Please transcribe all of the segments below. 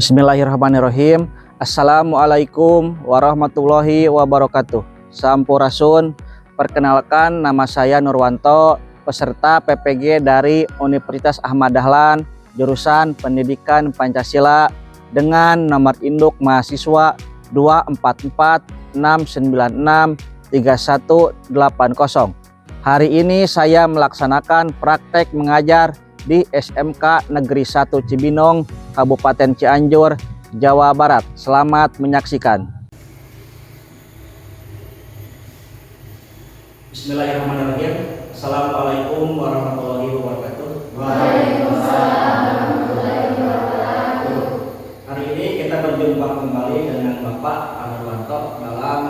Bismillahirrahmanirrahim. Assalamualaikum warahmatullahi wabarakatuh. Sampurasun. Perkenalkan, nama saya Nurwanto, peserta PPG dari Universitas Ahmad Dahlan, jurusan Pendidikan Pancasila dengan nomor induk mahasiswa 244696380. Hari ini saya melaksanakan praktek mengajar di SMK Negeri 1 Cibinong, Kabupaten Cianjur, Jawa Barat. Selamat menyaksikan. Bismillahirrahmanirrahim. Assalamualaikum warahmatullahi wabarakatuh. Waalaikumsalam warahmatullahi wabarakatuh. Hari ini kita berjumpa kembali dengan Bapak Nurwanto dalam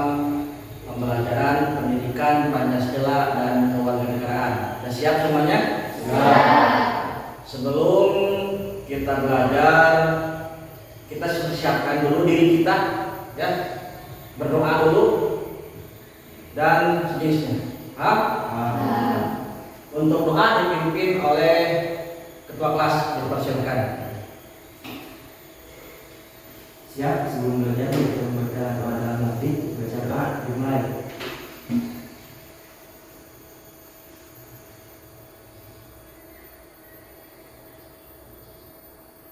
pembelajaran pendidikan Pancasila dan kewarganegaraan. Sudah siap semuanya? Siap. Sebelum kita belajar, kita siapkan dulu diri kita, ya. Berdoa dulu dan sejenisnya. Untuk doa dipimpin oleh ketua kelas, dipersilakan. Siap, sebelum belajar kita membaca doa dalam hati. Baca doa dimulai.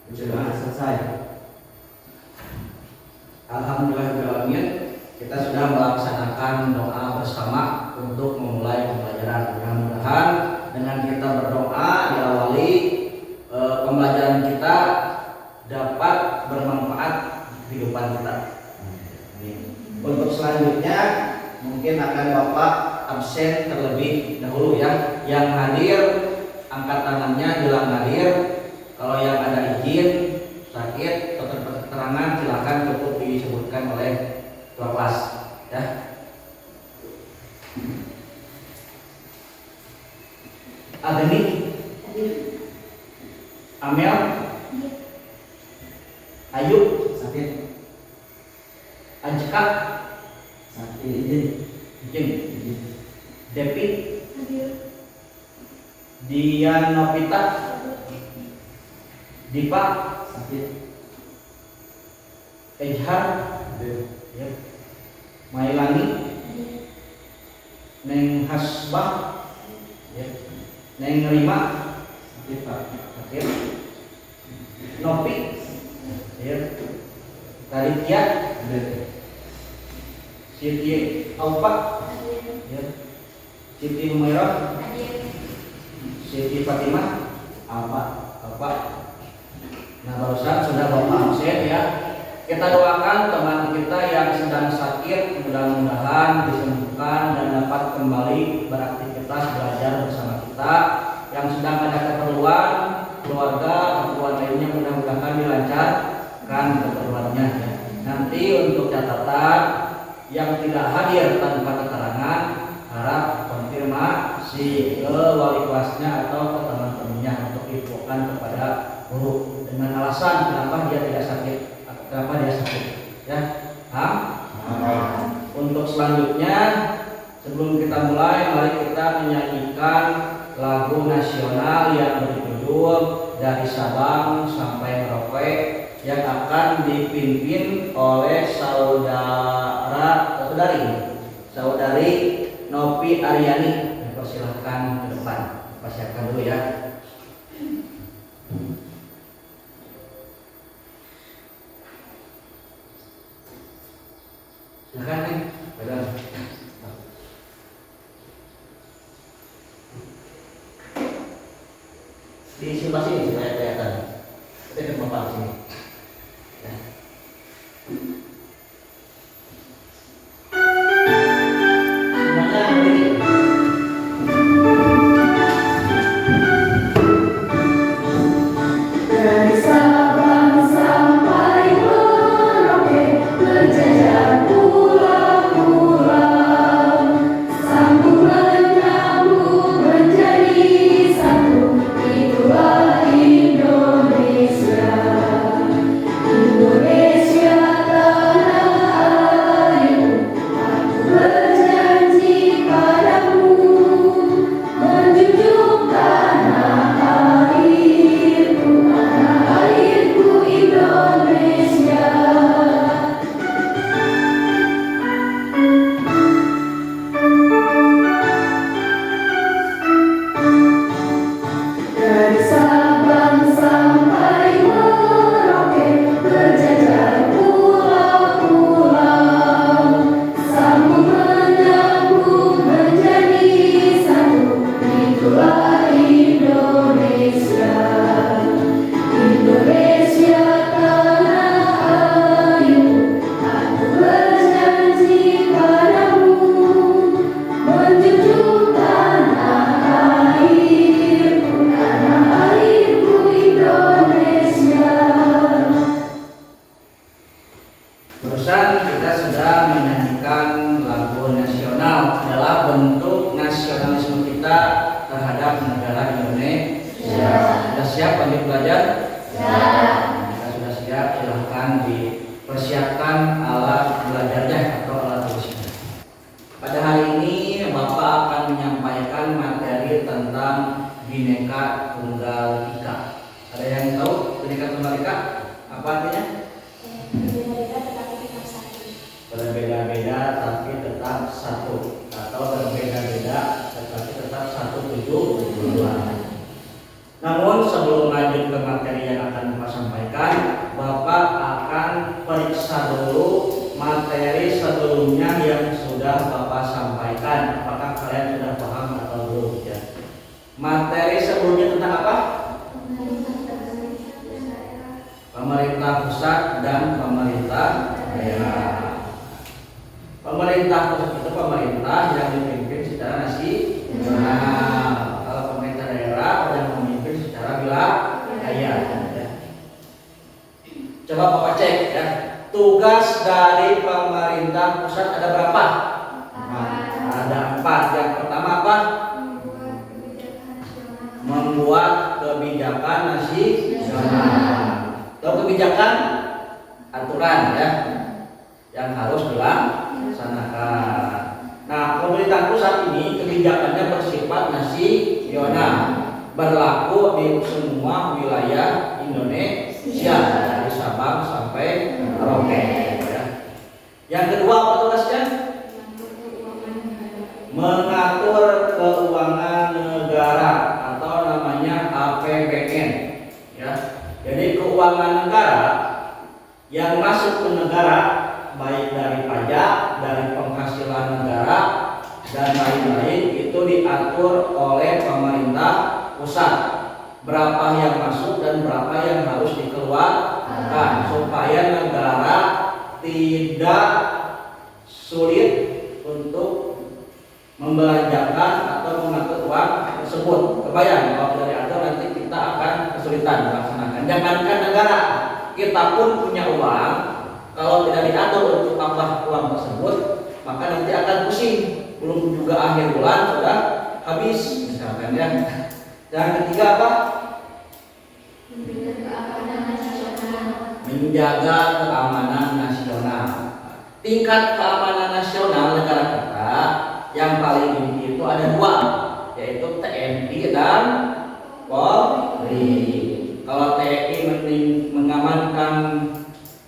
Baca doa selesai. Alhamdulillahirrahmanirrahim. Kita sudah melaksanakan doa bersama untuk memulai pembelajaran. Mudah-mudahan dengan kita berdoa diawali pembelajaran kita dapat bermanfaat kehidupan kita. Untuk selanjutnya mungkin akan Bapak absen terlebih dahulu, ya. Yang hadir angkat tangannya bilang hadir. Kalau yang ada izin, sakit atau keterangan silakan cukup disebutkan oleh ketua kelas, ya. Agni, Amel, Ayu, Sakit. Anjeka, Sakit. Izin. Depi, Dian Novita, Dipa, Sakit. Ejhar, ya. Mailani, Neng Hasbah, ya. Neng Rima, Sakit, Pak. ya. Nopi, ya. Tarikia, Siti Aupa, ya. Siti Humairah, Siti Fatimah, apa? Nah, barusan sudah Bapak absen, ya. Kita doakan teman kita yang sedang sakit, mudah-mudahan disembuhkan dan dapat kembali beraktivitas belajar bersama kita. Yang sedang ada keperluan keluarga, keperluan lainnya, mudah-mudahan dilancarkan keperluannya, ya. Nanti untuk catatan yang tidak hadir tanpa keterangan harap konfirmasi ke wali kelasnya atau ke teman-temannya untuk diinfokan kepada guru dengan alasan kenapa dia tidak sakit. Kenapa dia sakit, ya? Untuk selanjutnya, sebelum kita mulai, mari kita menyanyikan lagu nasional yang berjudul Dari Sabang Sampai Merauke yang akan dipimpin oleh saudari Nopi Aryani. Persilahkan ke depan, persiapkan dulu, ya. Silakan, nih, pegang. Di sebelah sini supaya kelihatan. Kita ke Bapak sini. Ya. Semuanya berdiri. Dari Sabang sampai Merauke, menjajah pulau-pulau, sambung menyambung menjadi satu, itulah Indonesia. lanjut belajar? Ya. Jika sudah siap, silahkan dipersiapkan alat belajarnya atau alat tulisnya. Pada hari ini Bapak akan menyampaikan materi tentang Bhinneka Tunggal Ika. Ada yang tahu Bhinneka Tunggal Ika? Apa artinya? Berbeda-beda tapi tetap satu, atau berbeda-beda tetapi tetap satu tujuan. Namun sebelum lanjut ke materi yang akan Bapak sampaikan, Bapak akan periksa dulu materi sebelumnya yang sudah Bapak sampaikan. Apakah kalian sudah paham atau belum ya? Materi sebelumnya tentang apa? Pemerintah pusat dan pemerintah daerah. Pemerintah pusat itu pemerintah yang dipimpin secara nasional. Kalau pemerintah daerah yang memimpin secara wilayah. Ya. Coba Bapak cek ya. Tugas dari pemerintah pusat ada berapa? Ada 4. Yang pertama apa? Membuat kebijakan nasional. Atau kebijakan aturan ya yang harus dilaksanakan. Nah, pemerintah pusat ini kebijakannya bersifat nasional, berlaku di semua wilayah Indonesia dari Sabang sampai Merauke. Ya. Yang kedua apa tugasnya? Mengatur keuangan negara atau namanya APBN. Ya. Jadi keuangan negara yang masuk ke negara baik dari pajak, dari penghasilan negara dan lain-lain itu diatur oleh pemerintah pusat. Berapa yang masuk dan berapa yang harus dikeluarkan supaya negara tidak sulit untuk membelanjakan atau mengatur uang tersebut. Kebayang kalau tidak diatur nanti kita akan kesulitan melaksanakan. Jangankan negara, kita pun punya uang. Kalau tidak diatur untuk tambah uang tersebut, maka nanti akan pusing. Belum juga akhir bulan sudah habis, misalkan ya. Yang ketiga apa? Menjaga keamanan nasional. Tingkat keamanan nasional negara kita yang paling tinggi itu ada 2, yaitu TNI dan Polri. Kalau TNI mengamankan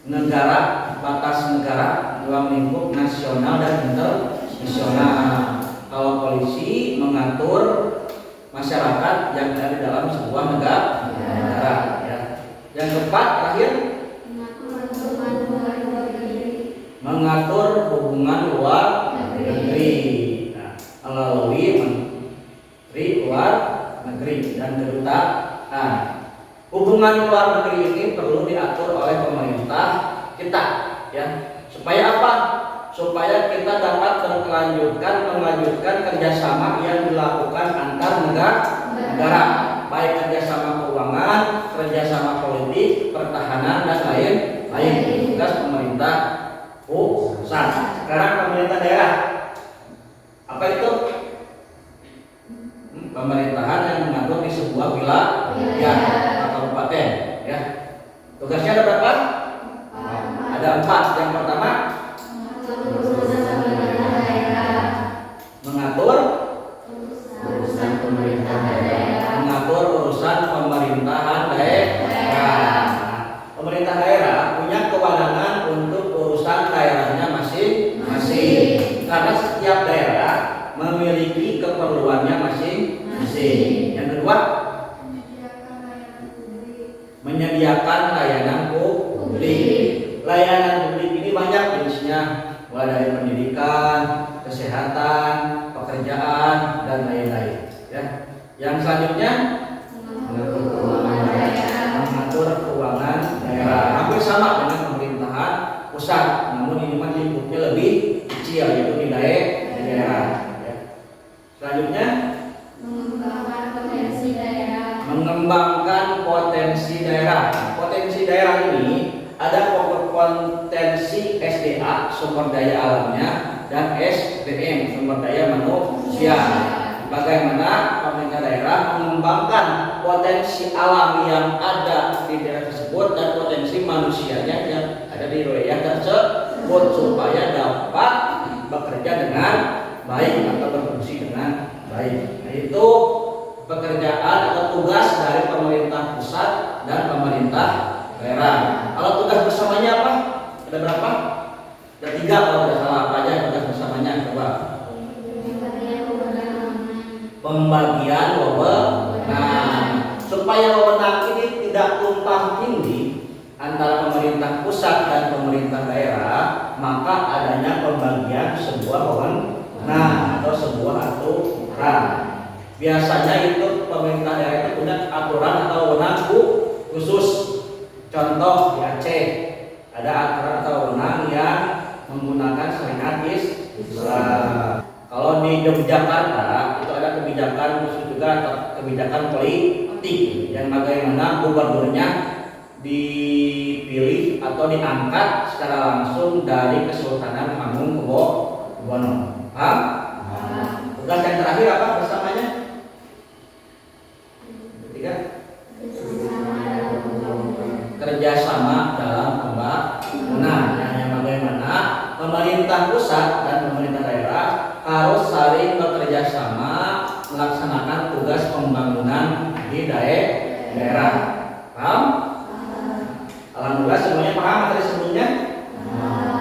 negara, batas negara, ruang lingkup nasional dan internasional. Kalau polisi mengatur masyarakat yang ada di dalam sebuah negara. Ya. Yang keempat terakhir, mengatur hubungan luar negeri. Nah, melalui Menteri Luar Negeri dan kedutaan. Hubungan luar negeri ini perlu diatur oleh pemerintah kita, ya. Supaya apa? Supaya kita dapat melanjutkan kerjasama yang dilakukan antar negara, baik kerjasama keuangan, kerjasama politik, pertahanan dan lain-lain. Tugas pemerintah pusat. Sekarang pemerintah daerah, apa itu? Pemerintahan yang mengatur di sebuah wilayah kabupaten, ya. Tugasnya ada berapa? Ada 4. Yang pertama, mengatur urusan pemerintahan daerah. Pemerintah daerah punya kewenangan untuk urusan daerahnya masing-masing, karena setiap daerah memiliki keperluannya masing-masing. Yang kedua, menyediakan layanan publik. Layanan publik ini banyak jenisnya, mulai dari pendidikan, kesehatan, pekerjaan dan lain-lain. Ya. Yang selanjutnya, mengatur keuangan daerah. Hampir sama dengan pemerintahan pusat, namun ini mah lingkupnya lebih kecil, yaitu di daerah. Ya. Selanjutnya, mengembangkan potensi daerah. Potensi daerah ini ada potensi SDA, sumber daya alamnya, dan SDM, sumber daya manusia. Bagaimana pemerintah daerah mengembangkan potensi alam yang ada di daerah tersebut dan potensi manusianya yang ada di wilayah tersebut supaya dapat bekerja dengan baik atau berfungsi dengan baik. Nah, itu pekerjaan atau tugas dari pemerintah pusat dan pemerintah daerah. Kalau tugas bersamanya apa? Ada berapa? Ada 3 kalau tidak salah. Apa aja tugas bersamanya? Coba. Pembagian wewenang. Supaya wewenang ini tidak tumpang tindih antara pemerintah pusat dan pemerintah daerah, maka adanya pembagian sebuah wewenang atau sebuah aturan. Biasanya itu pemerintah daerah itu punya aturan atau wewenang khusus. Contoh di Aceh ada aturan atau wewenang yang menggunakan syariat Islam. Kalau di Yogyakarta itu ada kebijakan khusus juga atau kebijakan politik yang bagaimana gubernurnya dipilih atau diangkat secara langsung dari Kesultanan Hamengkubuwono. Paham? Tugas yang terakhir apa bersamanya? Ketiga, kerjasama dalam pembangunan. Yang bagaimana pemerintah pusat dan pemerintah daerah harus saling bekerja sama melaksanakan tugas pembangunan di daerah. Paham? Alhamdulillah semuanya paham materi sebelumnya?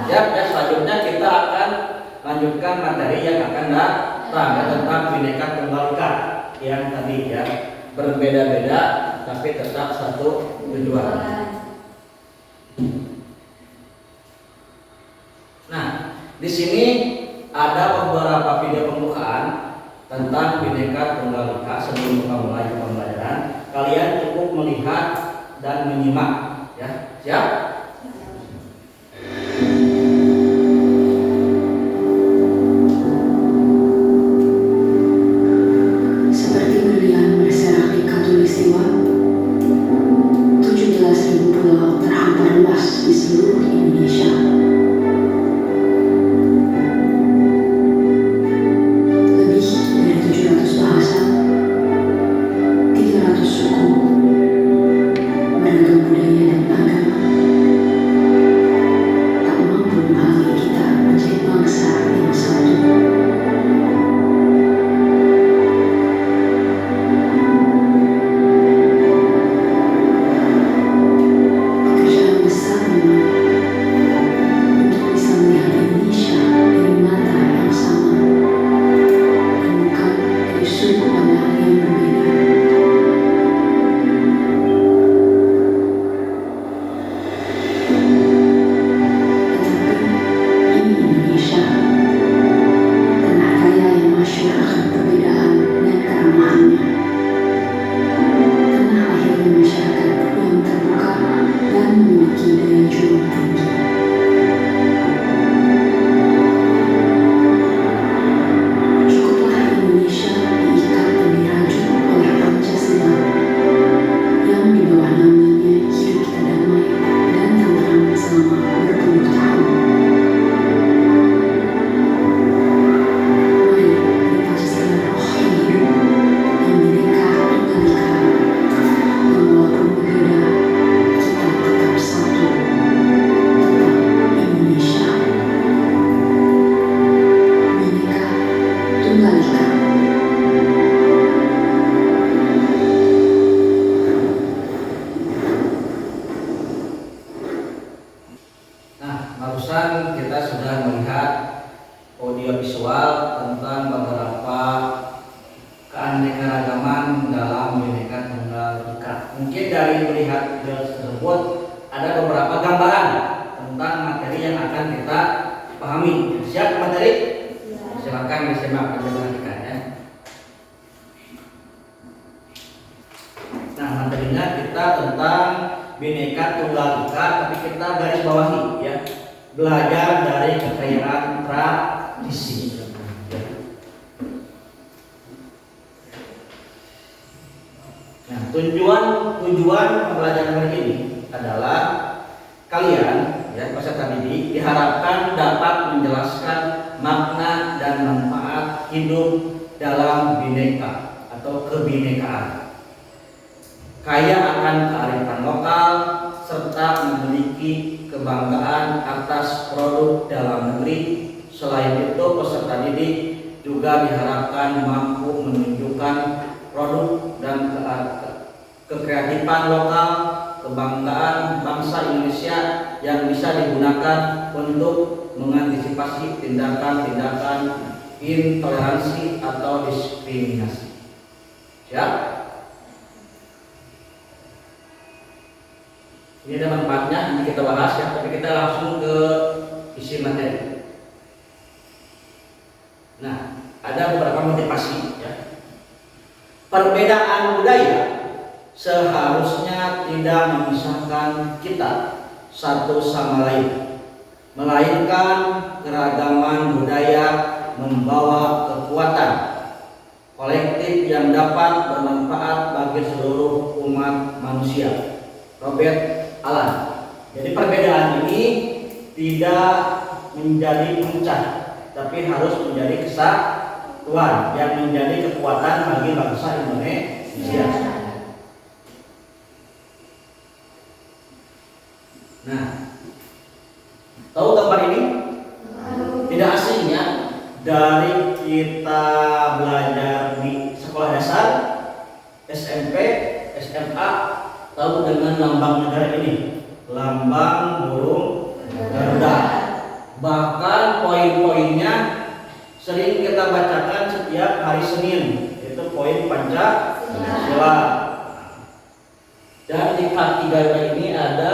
Ya, selanjutnya kita akan lanjutkan materi yang akan datang tentang Bhinneka Tunggal Ika yang tadi ya berbeda-beda tapi tetap satu tujuan. Nah, di sini ada beberapa video pembukaan tentang Bhinneka Tunggal Ika. Sebelum kita mulai pembelajaran, kalian cukup melihat dan menyimak ya. Siap? Seperti berlian berserak di Katulistiwa, 17.000 pulau terhampar luas di seluruh Indonesia. Lebih dari 700 bahasa, 300 suku, beragam budaya dan agama, tak mampu menghalangi kita menjadi bangsa yang satu. Pekerjaan besar memang untuk bisa melihat Indonesia dari mata yang sama dan bukan dari sudut pandang yang berbeda. Tetapi ini Indonesia, tanah raya yang masyhur akan perbedaan dan keramahannya. Tanah lahirnya masyarakat yang terbuka dan memiliki daya juang tinggi. Cukuplah Indonesia diikat dan dirajut oleh Pancasila yang di bawah naungannya hidup kita damai dan tentram selama berpuluh tahun. Mari berpancasila roh yang hidup, yang Bhinneka Tunggal Ika, yang walaupun berbeda, kita tetap satu, tetap Indonesia. Bhinneka Tunggal Ika. Nah, barusan kita sudah melihat audio visual tentang beberapa keanekaragaman dalam Bhinneka Tunggal Ika. Mungkin dari melihat video tersebut ada beberapa gambaran tentang materi yang akan kita pahami. Siap materi? Silakan disimak penjelasan ya. Nah, materinya kita tentang Bhinneka Tunggal Ika, tapi kita garis bawahi ya. Belajar dari kekayaan tradisi. Nah, tujuan pembelajaran hari ini adalah kalian ya peserta didik diharapkan dapat menjelaskan makna dan manfaat hidup dalam bhinneka atau kebinekaan. kaya akan kearifan lokal, serta memiliki kebanggaan atas produk dalam negeri. Selain itu, peserta didik juga diharapkan mampu menunjukkan produk dan kekreatifan lokal, kebanggaan bangsa Indonesia yang bisa digunakan untuk mengantisipasi tindakan-tindakan intoleransi atau diskriminasi. Siap? Ini ada manfaatnya, ini kita bahas ya, tapi kita langsung ke isi materi. Nah, ada beberapa motivasi ya. Perbedaan budaya seharusnya tidak memisahkan kita satu sama lain, melainkan keragaman budaya membawa kekuatan kolektif yang dapat bermanfaat bagi seluruh umat manusia. Robert Allen. Jadi perbedaan ini tidak menjadi pecah, tapi harus menjadi kesatuan yang menjadi kekuatan bagi bangsa Indonesia. Nah, tahu gambar ini? Tidak asing ya, dari kita belajar di sekolah dasar, SMP, SMA, tahu dengan lambang negara ini, lambang burung Garuda. Bahkan poin-poinnya sering kita bacakan setiap hari Senin, itu poin Pancasila. Dan di kaki Garuda ini ada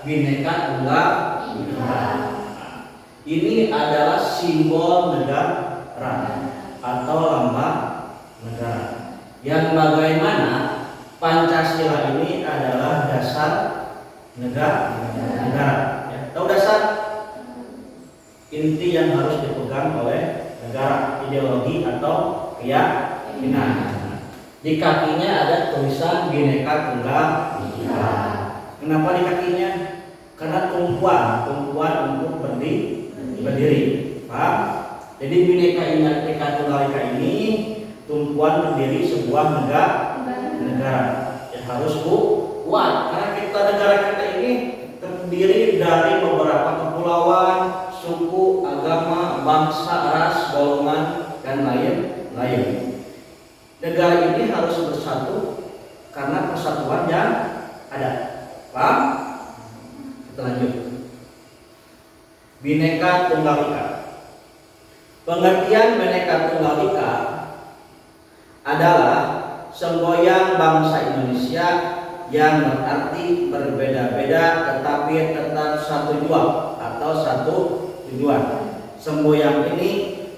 Bhinneka Tunggal Ika. Ini adalah simbol negara atau lambang negara, yang bagaimana Pancasila ini adalah dasar negara. Ya, tahu dasar? Inti yang harus dipegang oleh negara, ideologi atau keyakinan. Di kakinya ada tulisan Bhinneka Tunggal Ika. Kenapa di kakinya? Karena tumpuan untuk berdiri. Paham? Jadi Bhinneka Tunggal Ika ini tumpuan berdiri sebuah negara yang harus kuat, karena negara kita ini terdiri dari beberapa kepulauan, suku, agama, bangsa, ras, golongan, dan lain-lain. Negara ini harus bersatu karena persatuan yang ada. Paham? Kita lanjut. Bhinneka Tunggal Ika. Pengertian Bhinneka Tunggal Ika adalah semboyan bangsa Indonesia yang berarti berbeda-beda tetapi tetap satu jua atau satu tujuan. Semboyan ini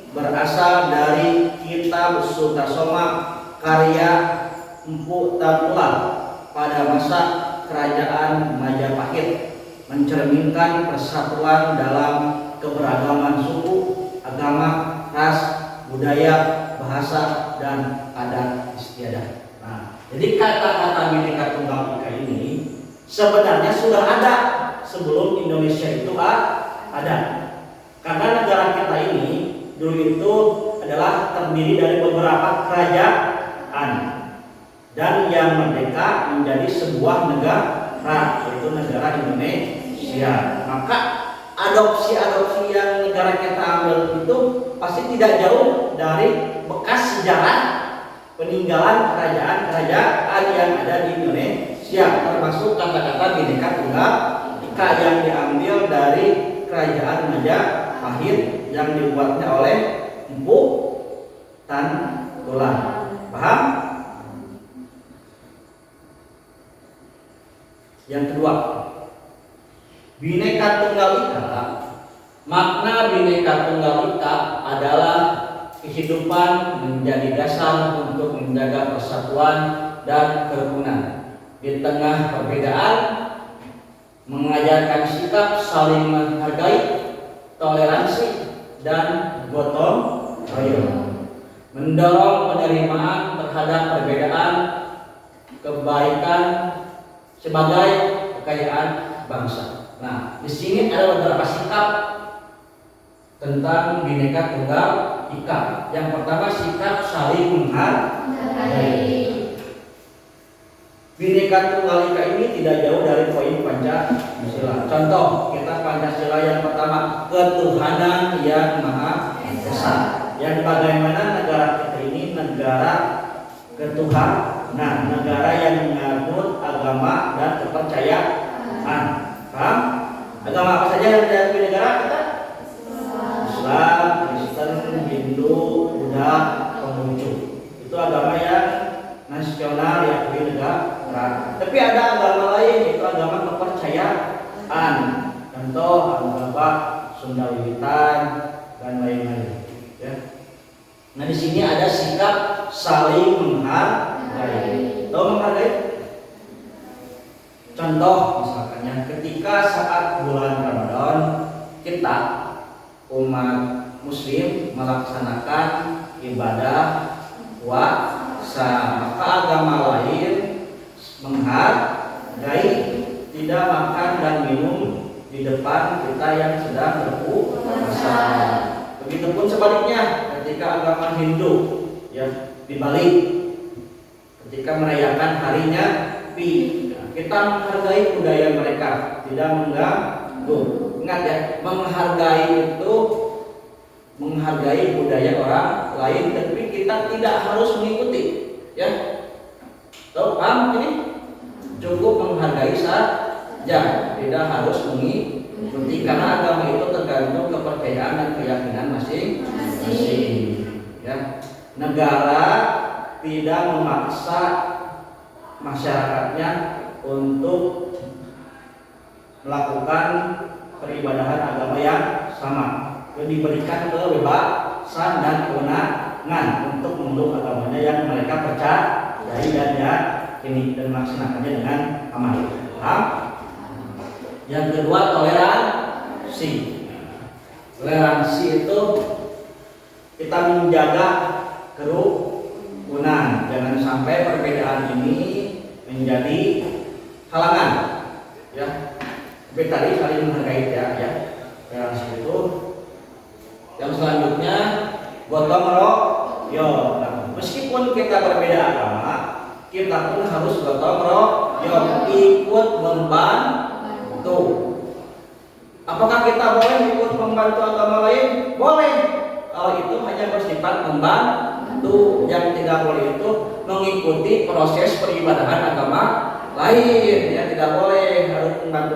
berasal dari kitab Sutasoma karya Empu Tatular pada masa kerajaan Majapahit, mencerminkan persatuan dalam keberagaman suku, agama, ras, budaya, bahasa, dan adat istiadat. Nah, jadi kata-kata Bhinneka Tunggal Ika ini sebenarnya sudah ada sebelum Indonesia itu ada. Karena negara kita ini dulu itu adalah terdiri dari beberapa kerajaan, dan yang merdeka menjadi sebuah negara, yaitu negara Indonesia. Maka adopsi yang negara kita ambil itu pasti tidak jauh dari bekas sejarah peninggalan kerajaan-kerajaan yang ada di Indonesia, termasuk kata-kata Bhinneka Tunggal Ika yang diambil dari kerajaan Majapahit yang dibuatnya oleh Empu Tatular. Paham? Yang kedua, Bhinneka Tunggal Ika. Makna Bhinneka Tunggal Ika adalah kehidupan menjadi dasar untuk menjaga persatuan dan kerukunan di tengah perbedaan, mengajarkan sikap saling menghargai, toleransi, dan gotong royong, mendorong penerimaan terhadap perbedaan, kebaikan sebagai kekayaan bangsa. Nah, di sini ada beberapa sikap tentang Bhinneka Tunggal Ika. Yang pertama, sikap saling menghargai. Bhinneka Tunggal Ika ini tidak jauh dari poin Pancasila. Contoh, kita Pancasila yang pertama, ketuhanan yang Maha Esa. Yang bagaimana negara kita ini negara ketuhanan, negara yang menganut agama dan kepercayaan. Paham? Agama apa saja yang ada di negara kita? Islam, Kristen, Hindu, Buddha, Konghucu. Itu agama yang nasional yang di negara. Tapi ada agama lain, itu agama kepercayaan. Contoh agama Sunda Wiwitan dan lain-lain. Ya. Nah di sini ada sikap saling menghargai. Tahu menghargai? Contoh misalkan ketika saat bulan Ramadan kita umat Muslim melaksanakan ibadah puasa, maka agama lain menghargai, tidak makan dan minum di depan kita yang sedang berpuasa. Begitupun sebaliknya ketika agama Hindu ya dibalik ketika merayakan harinya Pi, kita menghargai budaya mereka, tidak mengganggu. Ingat ya, menghargai itu menghargai budaya orang lain, tapi kita tidak harus mengikuti. Ya, tahu paham ini? Cukup menghargai saja, tidak harus mengikuti karena agama itu tergantung kepercayaan dan keyakinan masing-masing. Ya, negara tidak memaksa masyarakatnya untuk melakukan peribadahan agama yang sama, diberikan kebebasan dan kewenangan untuk memeluk agamanya yang mereka percayai dan yakini dan melaksanakannya dengan aman. Paham? Yang kedua, toleransi. Toleransi itu kita menjaga kerukunan, jangan sampai perbedaan ini menjadi halangan. Ya, tapi tadi saling menghargai ya. Toleransi itu. Yang selanjutnya gotong royong. Nah, meskipun kita berbeda agama, kita pun harus gotong royong, ikut membantu. Apakah kita boleh ikut membantu agama lain? Boleh. Kalau itu hanya bersifat membantu. Yang tidak boleh itu mengikuti proses peribadahan agama lain. Ya tidak boleh, harus membantu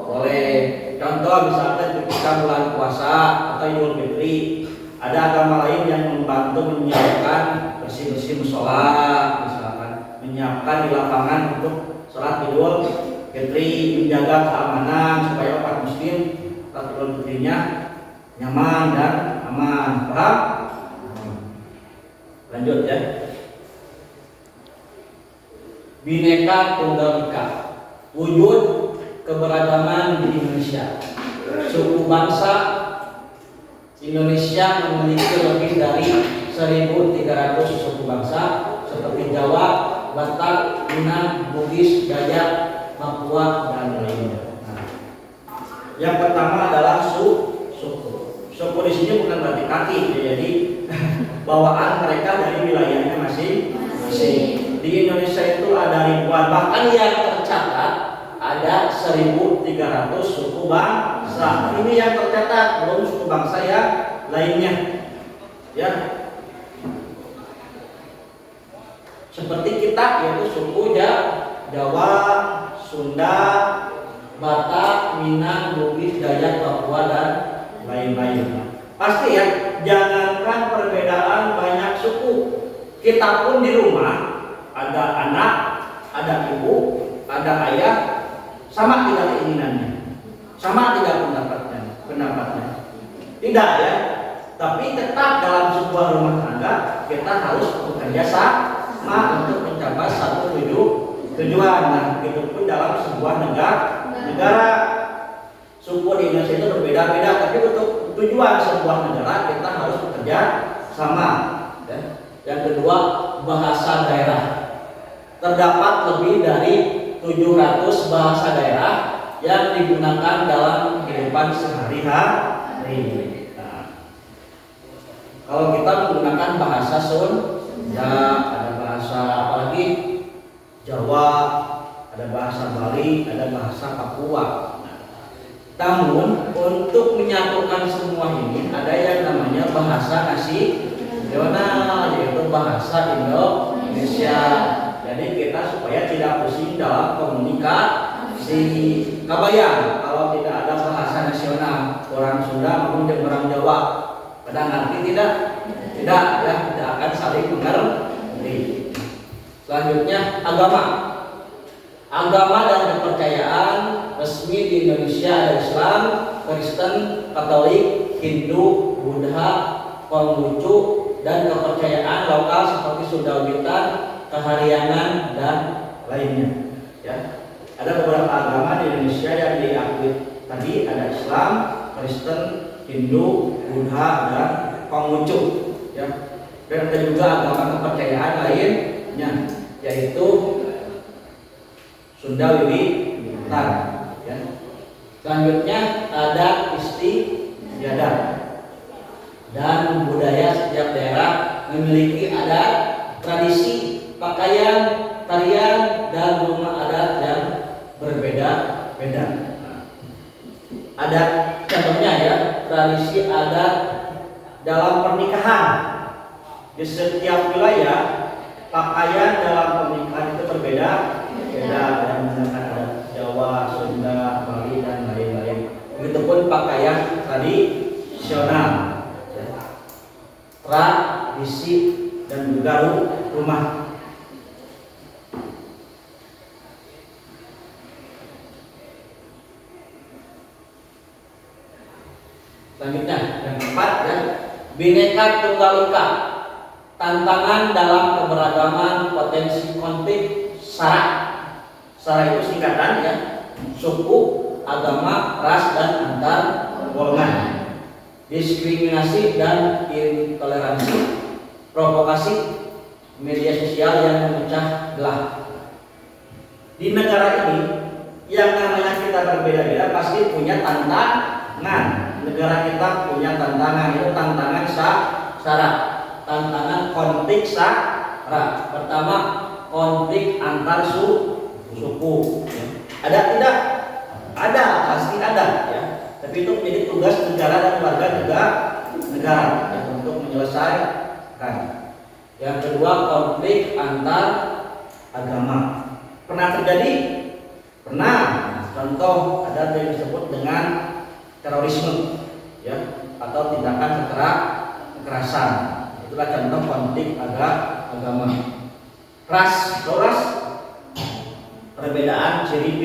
boleh. Contoh misalkan ketika bulan puasa atau Idul Fitri, ada agama lain yang membantu menyiapkan bersih-bersih musola, misalkan menyiapkan di lapangan untuk sholat Idul Fitri, menjaga keamanan supaya umat Muslim sholat Idul Fitrinya nyaman dan aman. Paham? Lanjut ya. Bhinneka Tunggal Ika, wujud keberagaman di Indonesia. Suku bangsa Indonesia memiliki lebih dari 1.300 suku bangsa seperti Jawa, Batak, Minang, Bugis, Dayak, Papua dan lainnya. Nah, yang pertama adalah suku. Suku di sini bukan berarti kaki, jadi bawaan mereka dari wilayahnya masing-masing. Di Indonesia itu ada ribuan, bahkan yang tercatat ada 1.300 suku bangsa. Ini yang tercatat, belum suku bangsa yang lainnya. Ya. Seperti kita yaitu suku Jawa, Sunda, Batak, Minang, Bugis, Dayak, Papua dan lain-lain. Pasti ya, jangankan perbedaan banyak suku, kita pun di rumah ada anak, ada ibu, ada ayah, sama tidak keinginannya, sama tidak pendapatnya, tidak ya. Tapi tetap dalam sebuah rumah tangga kita harus bekerja sama untuk mencapai satu tujuan. Nah, itu pun dalam sebuah negara. Suku di Indonesia itu berbeda-beda, tapi untuk tujuan sebuah negara kita harus bekerja sama. Ya. Yang kedua, bahasa daerah. Terdapat lebih dari 700 bahasa daerah yang digunakan dalam kehidupan sehari-hari. Nah, kalau kita menggunakan bahasa Sunda, ada bahasa apa lagi? Jawa, ada bahasa Bali, ada bahasa Papua. Namun untuk menyatukan semua ini ada yang namanya bahasa nasional, yaitu bahasa Indonesia. Jadi kita supaya tidak pusing dalam komunikasi. Kabayang kalau tidak ada bahasa nasional, orang Sunda maupun orang Jawa pada ngerti tidak? Tidak, ya, tidak akan saling mengerti. Selanjutnya agama. Agama dan kepercayaan resmi di Indonesia ada Islam, Kristen, Katolik, Hindu, Buddha, Konghucu, dan kepercayaan lokal seperti Sunda Wiwitan, Kahariangan, dan lainnya. Ya. Ada beberapa agama di Indonesia yang diakui tadi, ada Islam, Kristen, Hindu, Buddha, dan Konghucu. Ya. Dan ada juga agama kepercayaan lainnya, yaitu Sunda Wiwitan. Ya. Selanjutnya adat istiadat dan budaya setiap daerah memiliki adat, tradisi, pakaian, tarian, dan rumah adat yang berbeda-beda. Adat contohnya ya, tradisi adat dalam pernikahan di setiap wilayah, pakaian dalam pernikahan itu berbeda. Ada menggunakan adat Jawa, Sunda, Bali, dan lain-lain. Begitupun pakaian tradisional, tradisi, dan juga rumah. Selanjutnya yang keempat ya, Bhinneka Tunggal Ika, tantangan dalam keberagaman potensi konflik SARA. SARA itu singkatan ya, suku, agama, ras, dan antar golongan, diskriminasi dan intoleransi, provokasi, media sosial yang memecah belah. Di negara ini yang namanya kita berbeda-beda pasti punya tantangan. Negara kita punya tantangan, itu tantangan SARA, tantangan konflik SARA. Pertama, konflik antar suku. Ada tidak? Ada, pasti ada ya. Tapi itu menjadi tugas negara dan warga negara ya, untuk menyelesaikan. Yang kedua, konflik antar agama. Pernah terjadi? Pernah. Contoh ada yang disebut dengan terorisme ya, atau tindakan kekerasan. Itulah contoh konflik agama. Ras, perbedaan ciri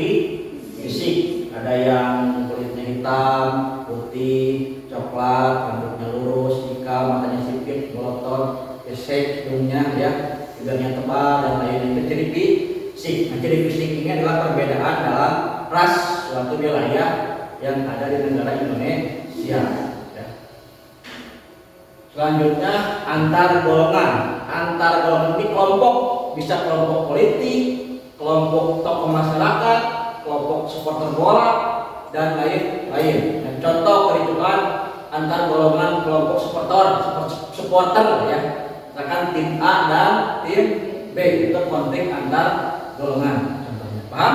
fisik, ada yang kulitnya hitam, putih, coklat, rambutnya lurus, ikal, matanya sipit, melotot, gesek, hidungnya ya, bibirnya tebal, dan lain-lain. Itu ciri fisik. Nah, ciri fisik ini adalah perbedaan dalam ras suatu wilayah yang ada di negara Indonesia. Ya. Selanjutnya antar golongan. Antar golongan ini kelompok, bisa kelompok politik, kelompok tokoh masyarakat, kelompok supporter bola, dan lain-lain. Dan contoh kericuhan antar golongan kelompok supporter ya, misalkan tim A dan tim B, itu konflik antar golongan. Contohnya, paham?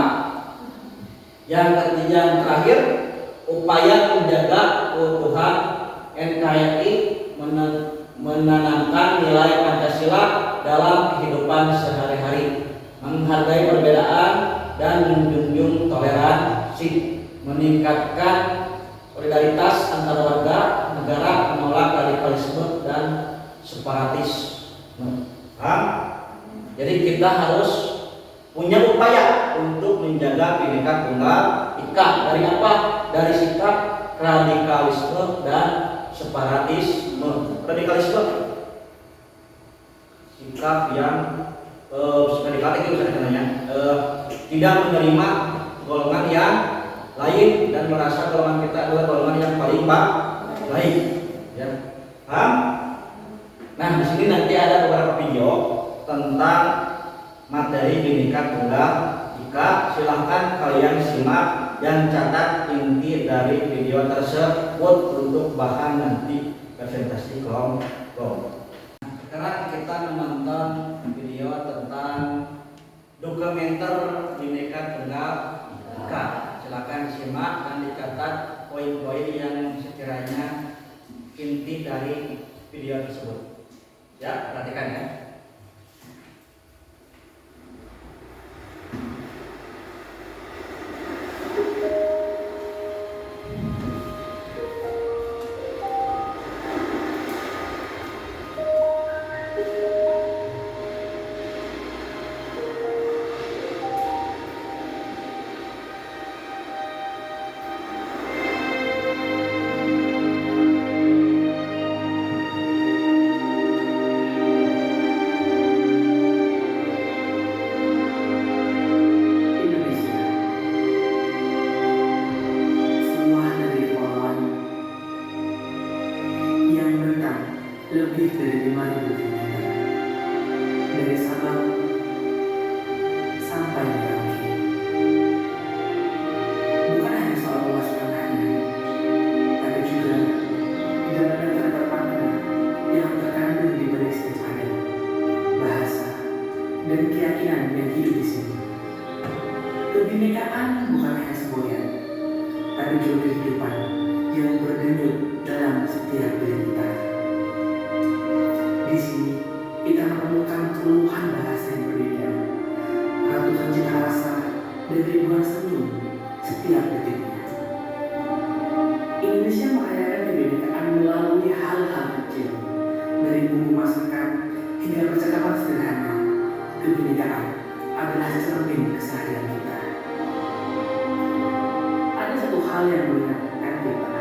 Yang ketiga, yang terakhir, upaya menjaga keutuhan NKRI, menanamkan nilai Pancasila dalam kehidupan sehari-hari, menghargai perbedaan dan menjunjung toleransi, meningkatkan solidaritas antar warga negara, menolak radikalisme dan separatisme. Paham? Jadi kita harus punya upaya untuk menjaga Bhinneka Tunggal Ika. Dari apa? Dari sikap radikalisme dan separatisme. Radikalisme, sikap yang radikal itu tidak menerima golongan yang lain dan merasa golongan kita adalah golongan yang paling baik. Ya, paham? Nah, di sini nanti ada beberapa video tentang materi Bhinneka Tunggal Ika. Silahkan kalian simak dan catat inti dari video tersebut untuk bahan nanti presentasi kelompok. Sekarang kita menonton video tentang dokumenter Bhinneka Tunggal Ika. Silakan disimak dan dicatat poin-poin yang sekiranya inti dari video tersebut. Ya, perhatikan ya. Indonesia, sebuah negeri kepulauan yang bentang lebih dari 5.000 km dari Sabang sampai Merauke. Bukan hanya soal luas tanahnya, tapi juga di dalamnya terdapat makna yang terkandung di balik setiap adat, bahasa, dan keyakinan yang hidup di sini. Kebinekaan bukan hanya semboyan, tapi juga kehidupan yang berdenyut dalam setiap diri kita. Di sini, kita menemukan puluhan bahasa yang berbeda, ratusan cita rasa, dan ribuan senyum setiap detiknya. Indonesia merayakan kebinekaan melalui hal-hal kecil, dari bumbu masakan hingga percakapan sederhana. Kebinekaan adalah cermin keseharian kita. Ada satu hal yang mengingatkan kita,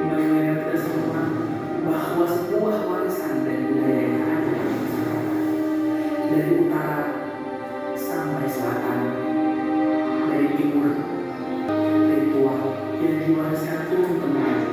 mengingatkan kita semua bahwa sebuah warisan dan budaya yang ada di Nusantara, dari utara sampai selatan, dari timur, ritual yang diwariskan turun temurun.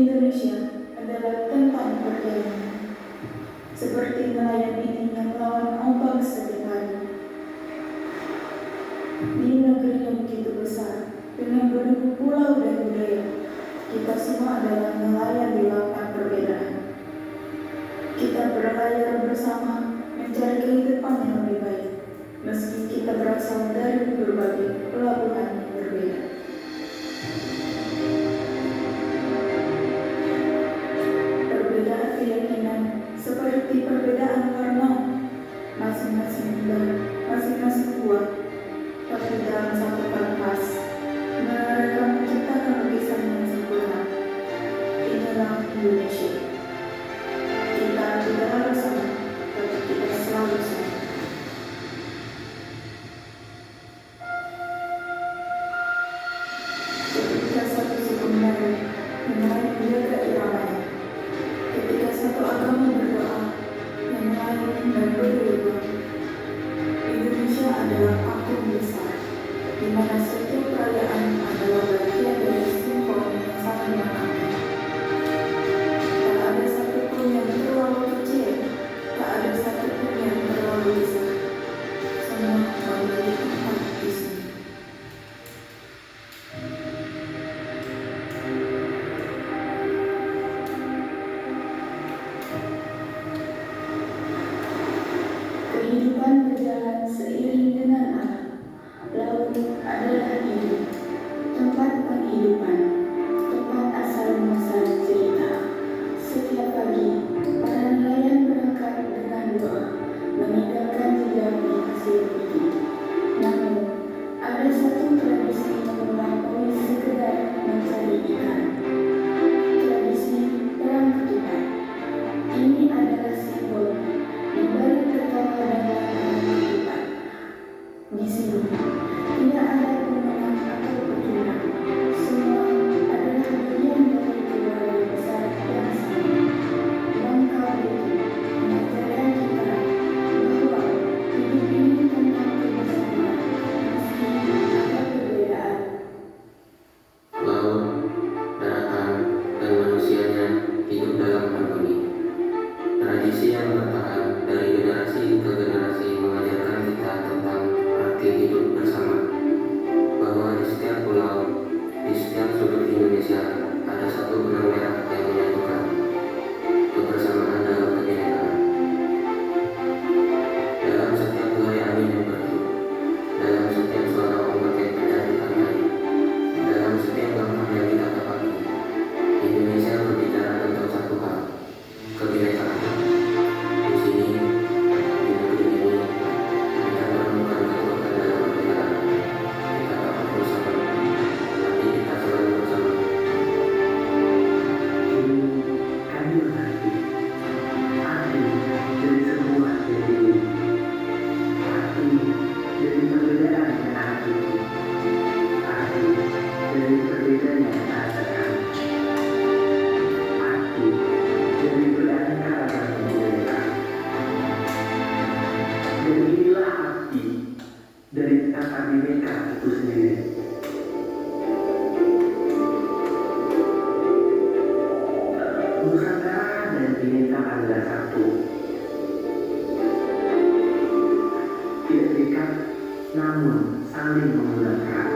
Indonesia adalah tentang perdamaian. Seperti nelayan ini yang melawan ombak setiap hari. Di negeri yang begitu besar, dengan berliku pulau dan budaya, kita semua adalah nelayan di lautan perbedaan. Kita berlayar bersama mencari kehidupan yang lebih baik, meski kita berasal dari berbagai pelabuhan yang berbeda. Perbedaan keyakinan seperti perbedaan warna, masing-masing indah, masing-masing kuat, tapi dalam satu kanvas, mereka menciptakan lukisan yang sempurna. Inilah Indonesia. Kita tidak harus sama, tapi kita selalu sama. Ketika satu suku mulai menjaga iramanya, ketika satu agama berdoa, yang lain dan berdoa, Indonesia adalah kampung besar, di mana setiap perayaan adalah bagian dari simfoni yang sangat menakjubkan. Tak ada satupun yang terlalu kecil, tak ada satupun yang terlalu besar. Semua memiliki tempat di sini. Kehidupan berjalan seiring dengan alam. Laut adalah hidup, tempat penghidupan, tempat asal muasal cerita. Setiap pagi, para nelayan berangkat dengan doa, meninggalkan jejak di pasir putih. Namun, ada satu tradisi yang melampaui sekedar mencari ikan. Tradisi perang ketupat. Ini adalah simbol di balik tertawa dan lapangan ketupat. Di sini, tidak ada pemenang atau pemenang. Semua adalah bagian dari keluarga besar yang sama. Bangka Belitung mengajarkan kita bahwa hidup ini tentang kebersamaan, meski ada perbedaan. Laut, daratan, dan manusianya hidup dalam harmoni. Tradisi yang bertahan dari generasi ke generasi mengajarkan kita tentang arti hidup bersama. Bahwa di setiap pulau, di setiap sudut Indonesia, ada satu benang merah yang menyatukan. Kebersamaan dalam kebinekaan. Dalam setiap helai angin yang bertiup, dalam setiap suara ombak yang pecah di pantai, dalam setiap langkah yang kita tapaki, Indonesia berbicara tentang satu hal, kebinekaan. Di sini, di negeri ini, kita menemukan kekuatan dalam perbedaan. Kita tak bersama, tapi kita selalu bersama. Kami mengerti arti dari sebuah diri, arti dari perbedaan yang sangat suci, arti dari perbedaan yang sangat sekali, arti dari beraneka ragam kebudayaan. Dan inilah arti dari kata bineka itu sendiri. Nusantara dan Bineka adalah satu. Tidak dekat, namun saling menggunakan.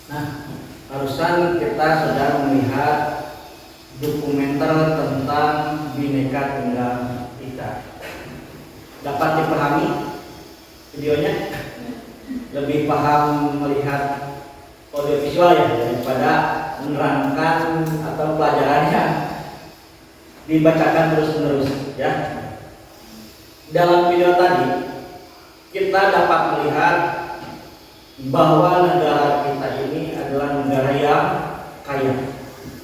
Nah, barusan kita sudah melihat dokumenter tentang Bhinneka Tunggal Ika. Dapat dipahami videonya? Lebih paham melihat audio visual ya daripada menerangkan atau pelajarannya dibacakan terus-menerus ya. Dalam video tadi kita dapat melihat bahwa negara kita ini adalah negara yang kaya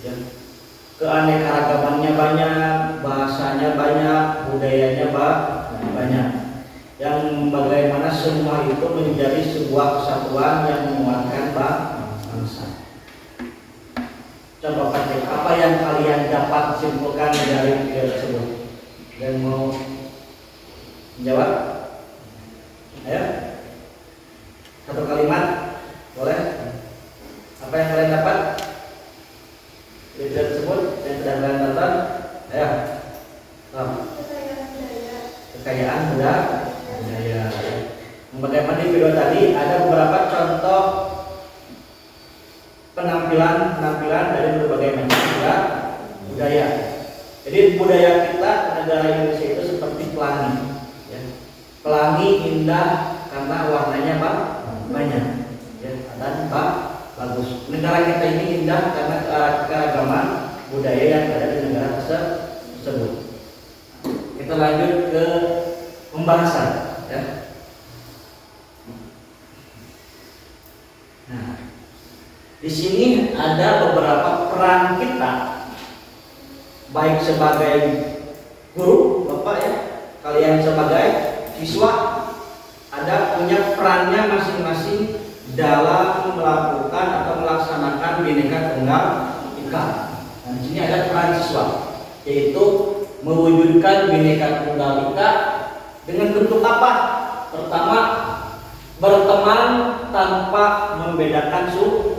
ya. Keanekaragamannya banyak, bahasanya banyak, budayanya banyak, yang bagaimana semua itu menjadi sebuah kesatuan yang menguatkan bangsa. Coba Pak, apa yang kalian dapat simpulkan dari video tersebut? Yang mau menjawab? Ayo, satu kalimat, boleh? Apa yang kalian dapat dari video tersebut yang sedang kalian tonton? Ayo, kekayaan budaya. Bagaimana di video tadi ada beberapa contoh penampilan dari berbagai macam budaya. Jadi budaya kita negara Indonesia itu seperti pelangi, ya. Pelangi indah karena warnanya banyak, ya, dan bagus. Negara kita ini indah karena keragaman budaya yang ada di negara tersebut. Kita lanjut ke pembahasan, ya. Nah, di sini ada beberapa peran kita, baik sebagai guru, Bapak ya, kalian sebagai siswa, ada punya perannya masing-masing dalam melakukan atau melaksanakan Bhinneka Tunggal Ika. Nah, di sini ada peran siswa, yaitu mewujudkan Bhinneka Tunggal Ika dengan bentuk apa? Pertama, berteman tanpa membedakan suku.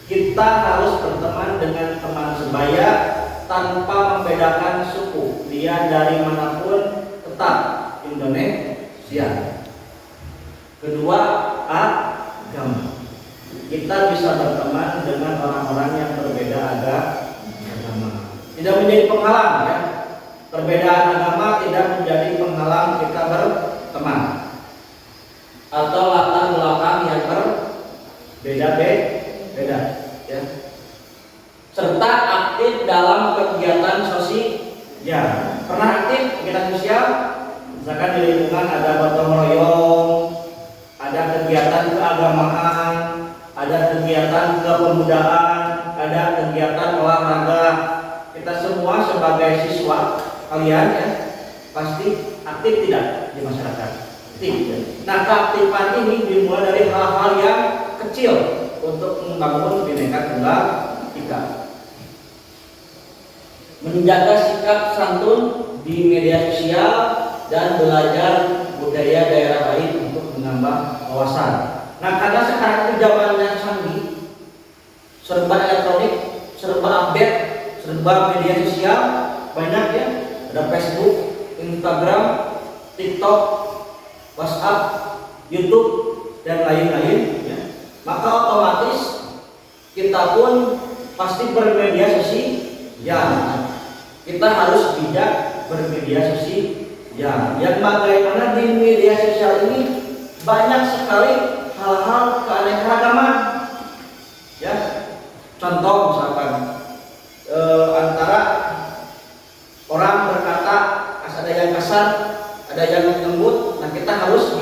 Kita harus berteman dengan teman sebaya tanpa membedakan suku. Dia dari manapun tetap Indonesia. Kedua, agama. Kita bisa berteman dengan orang-orang yang berbeda agama. Tidak menjadi penghalang ya. Perbedaan agama tidak menjadi penghalang kita berteman. Atau latar belakang yang berbeda ya. Serta aktif dalam kegiatan sosial. Pernah aktif kegiatan sosial? Misalkan di lingkungan ada gotong royong, ada kegiatan keagamaan, ada kegiatan kepemudaan, ada kegiatan olahraga. Kita semua sebagai siswa kalian ya pasti aktif tidak di masyarakat? Aktif. Nah, keaktifan ini dimulai dari hal-hal yang kecil untuk membangun Bhinneka Tunggal Ika. Menjaga sikap santun di media sosial dan belajar budaya daerah lain untuk menambah wawasan. Nah, karena sekarang itu zamannya canggih, serba elektronik, serba update, serba media sosial, banyak ya. Ada Facebook, Instagram, TikTok, WhatsApp, YouTube dan lain-lain ya. Maka otomatis kita pun pasti bermedia sosial ya. Kita harus bijak bermedia sosial ya. Yang bagaimana di media sosial ini banyak sekali hal-hal keanekaragaman ya. Contoh misalkan antara orang berkata ada yang kasar, ada yang lembut. Nah, kita harus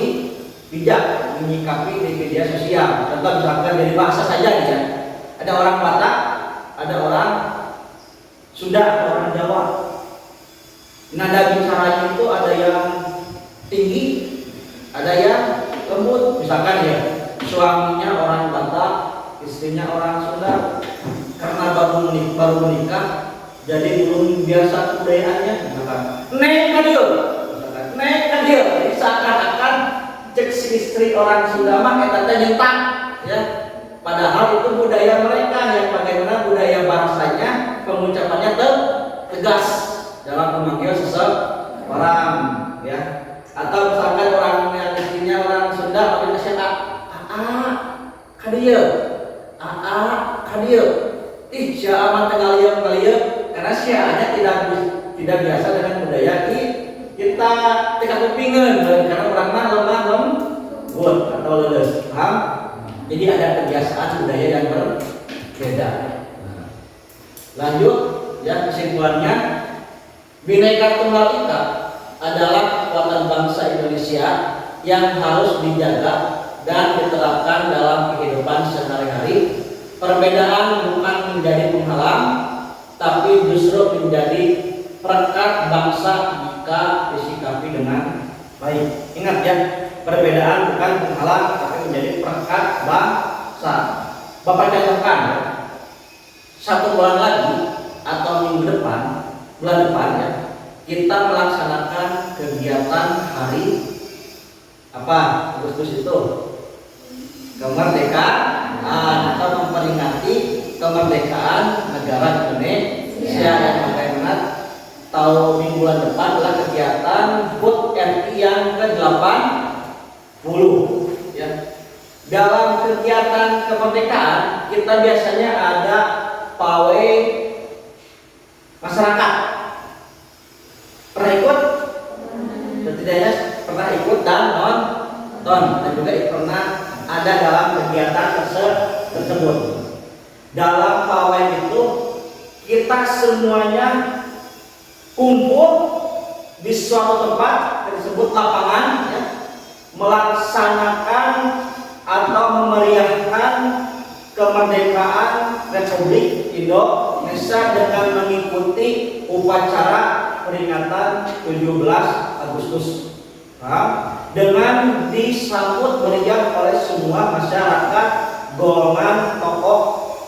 bijak menyikapi di media sosial. Contoh misalkan dari bahasa saja ya. Ada orang Batak, ada orang Sunda, ada orang Jawa. Nada bicaranya itu ada yang tinggi, ada yang lembut. Misalkan ya, suaminya orang Batak, istrinya orang Sunda. Karena baru menikah, jadi belum biasa kebudayaannya. Misalkan, nek kadio, nek kadio. Jadi seakan-akan cek si istri orang Sunda mah eta teh nyentak ya. Padahal itu budaya mereka yang bagaimana budaya bangsanya, pengucapannya tegas dalam memanggil seseorang ya. Atau misalkan orang yang istrinya orang Sunda pakai siapa? Kadieu, kadieu, sia amat ngalieu karena sianya tidak biasa dengan budaya kita tidak kepingin karena orang mah lemah lembut atau leles, paham? Jadi ada kebiasaan budaya yang berbeda. Nah, lanjut ya, kesimpulannya, Bhinneka Tunggal Ika adalah kekuatan bangsa Indonesia yang harus dijaga dan diterapkan dalam kehidupan sehari-hari. Perbedaan bukan menjadi penghalang, tapi justru menjadi perekat bangsa jika disikapi dengan baik. Ingat ya, perbedaan bukan penghalang, tapi menjadi perekat bangsa. Bapak contohkan ya, 1 bulan lagi atau minggu depan, bulan depan ya, kita melaksanakan kegiatan hari apa Agustus itu? Kemerdekaan atau memperingati kemerdekaan negara Indonesia. Yang bagaimana tahu di bulan depan adalah kegiatan HUT RI yang ke-80 ya. Dalam kegiatan kemerdekaan kita biasanya ada pawai masyarakat. Pernah ikut? Setidaknya pernah ikut dan nonton, dan juga pernah ada dalam kegiatan tersebut. Dalam pawai itu kita semuanya kumpul di suatu tempat tersebut, lapangan ya, melaksanakan atau memeriahkan kemerdekaan Republik Indonesia dengan mengikuti upacara peringatan 17 Agustus. Dengan disambut meriah oleh semua masyarakat, golongan, tokoh,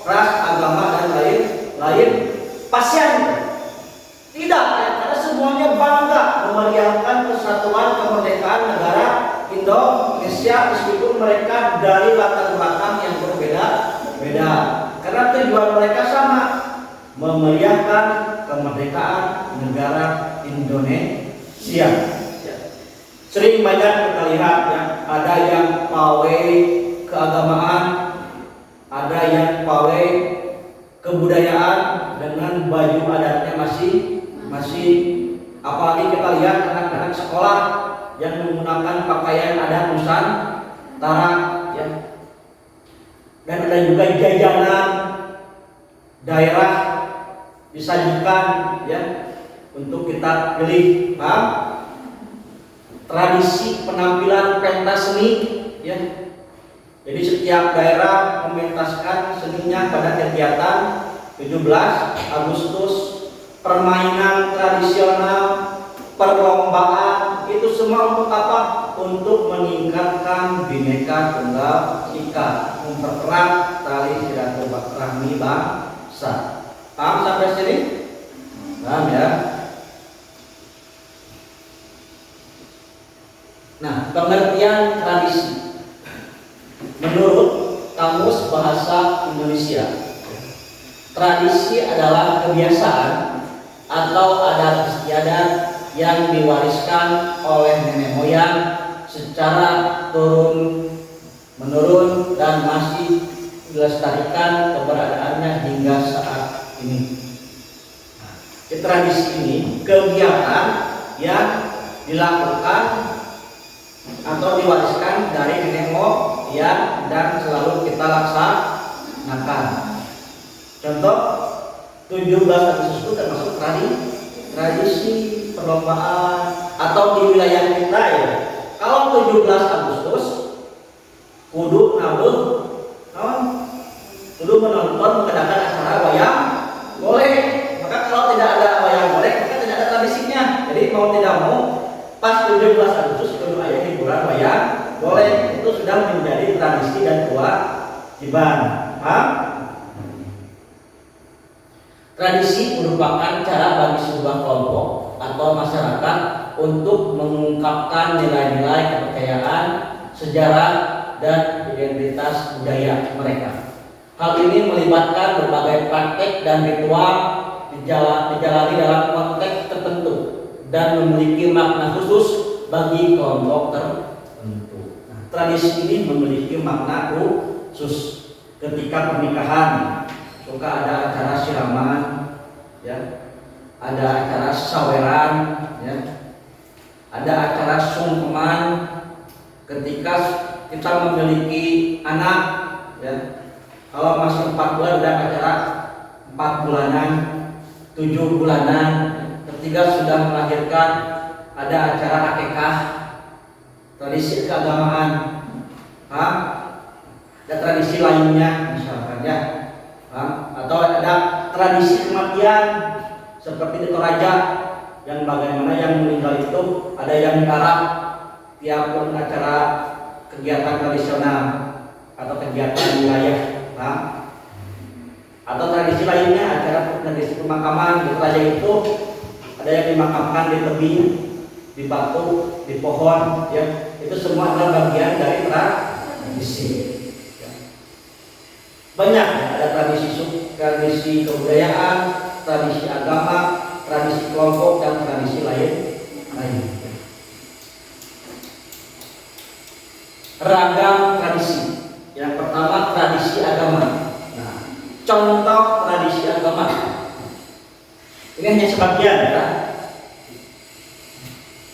ras, agama, dan lain-lain. Pasien tidak ya, karena semuanya bangga memeriahkan persatuan kemerdekaan negara Indonesia meskipun mereka dari latar belakang yang berbeda-beda. Karena tujuan mereka sama, memeriahkan kemerdekaan negara Indonesia. Sering banyak kita lihat ya, ada yang pawai keagamaan, ada yang pawai kebudayaan dengan baju adatnya masih apalagi kita lihat anak-anak sekolah yang menggunakan pakaian adat Nusantara ya. Dan ada juga jajanan daerah disajikan ya untuk kita pilih, paham? Tradisi penampilan pentas seni ya. Jadi setiap daerah mementaskan seninya pada kegiatan 17 Agustus, permainan tradisional, perlombaan, itu semua untuk apa? Untuk meningkatkan Bhinneka Tunggal Ika, mempererat tali silaturahmi bangsa. Paham sampai sini? Paham ya? Nah, pengertian tradisi menurut Kamus Bahasa Indonesia, tradisi adalah kebiasaan atau adat istiadat yang diwariskan oleh nenek moyang secara turun menurun dan masih dilestarikan keberadaannya hingga saat ini. Tradisi ini kegiatan yang dilakukan atau diwariskan dari nenek moyang dan selalu kita laksanakan. Contoh 17 Agustus itu termasuk tradisi perlombaan atau di wilayah kita ya. Kalau 17 Agustus kudu menonton mengadakan acara wayang golek. Maka kalau tidak ada wayang golek maka tidak ada tradisinya. Jadi mau tidak mau pas 17 Agustus kudu aya hiburan wayang golek, itu sudah menjadi tradisi dan kewajiban. Paham? Tradisi merupakan cara bagi sebuah kelompok atau masyarakat untuk mengungkapkan nilai-nilai kepercayaan, sejarah, dan identitas budaya mereka. Hal ini melibatkan berbagai praktek dan ritual dijalani dalam konteks tertentu dan memiliki makna khusus bagi kelompok tertentu. Nah, tradisi ini memiliki makna khusus ketika pernikahan suka ada acara siraman, ya, ada acara saweran, ya, ada acara sungkeman. Ketika kita memiliki anak, ya, kalau masih 4 bulan ada acara 4 bulanan, 7 bulanan. Ketika sudah melahirkan ada acara akikah, tradisi keagamaan, ada tradisi lainnya misalkan, ya, atau ada tradisi kematian seperti di Toraja, yang bagaimana yang meninggal itu ada yang diarah tiap acara kegiatan tradisional atau kegiatan wilayah, atau tradisi lainnya acara tradisi pemakaman. Di Toraja itu ada yang dimakamkan di tebing, di batu, di pohon, ya, itu semua adalah bagian dari tradisi. Ya. Banyak, ya, ada tradisi kebudayaan, tradisi agama, tradisi kelompok, dan tradisi lain. Ragam tradisi. Yang pertama tradisi agama. Nah, contoh tradisi agama. Ini hanya sebagian, ya.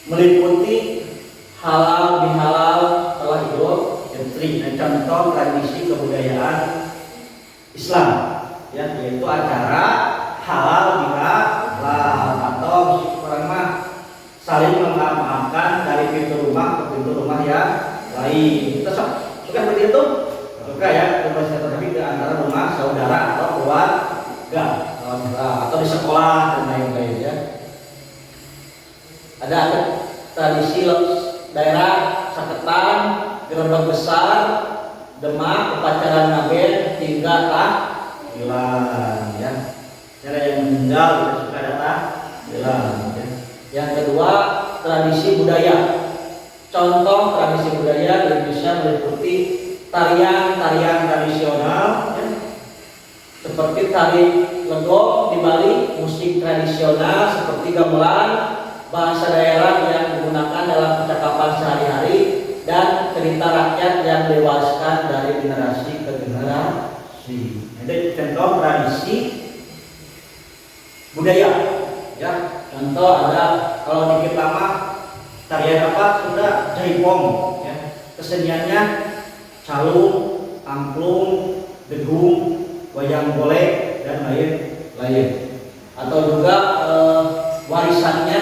Meliputi halal bihalal setelah Idul Fitri. Nah, contoh tradisi kebudayaan Islam, ya, yaitu acara halal bihalal atau orang mah saling memaafkan dari pintu rumah ke pintu rumah yang lain. Kita suka seperti itu, suka, ya, bersilaturahmi ke antara rumah saudara atau keluarga, atau di sekolah dan lain-lain, ya. Ada tradisi daerah Saketan, Gerobak Besar, Demak, upacara Naben hingga tahlilan, ya. Ada yang meninggal kita suka ada tahlilan, ya. Yang kedua tradisi budaya. Contoh tradisi budaya di Indonesia meliputi tarian-tarian tradisional, ya, seperti tari legong di Bali, musik tradisional seperti gamelan, bahasa daerah yang digunakan dalam percakapan sehari-hari, dan cerita rakyat yang dilewaskan dari generasi ke generasi. Itu contoh tradisi budaya, ya. Contoh ada, kalau di kita mah tarian apa sudah jaipong, ya. Keseniannya calung, angklung, degung, wayang golek, dan lain-lain. Atau juga warisannya,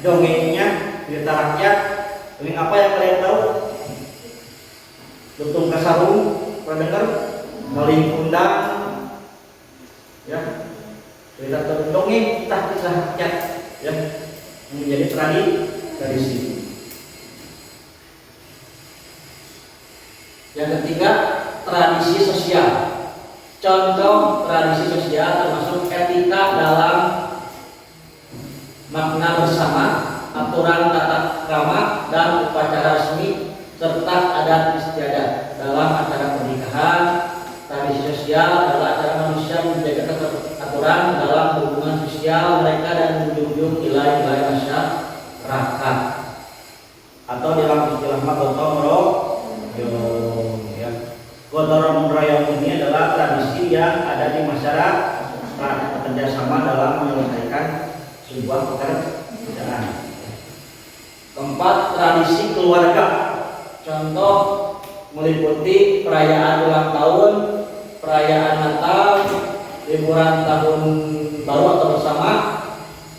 dongengnya, cerita rakyat. Ini apa yang kalian tahu? Lutung Kasarung, pernah dengar? Maling Kundang, ya. Cerita dongeng, kisah rakyat, ya, menjadi tradisi. Yang ketiga tradisi sosial. Contoh tradisi sosial termasuk etika dalam makna bersama, aturan tata krama, dan upacara resmi, serta adat istiadat. Dalam acara pernikahan, tradisi sosial adalah acara manusia menjaga aturan dalam hubungan sosial mereka dan menjunjung nilai-nilai masyarakat. Atau dalam istilah gotong royong, ya. Gotong royong ini adalah tradisi yang ada di masyarakat, bekerjasama dalam menyelesaikan sebuah pekerjaan. Keempat, tradisi keluarga. Contoh meliputi perayaan ulang tahun, perayaan Natal, liburan tahun baru atau bersama.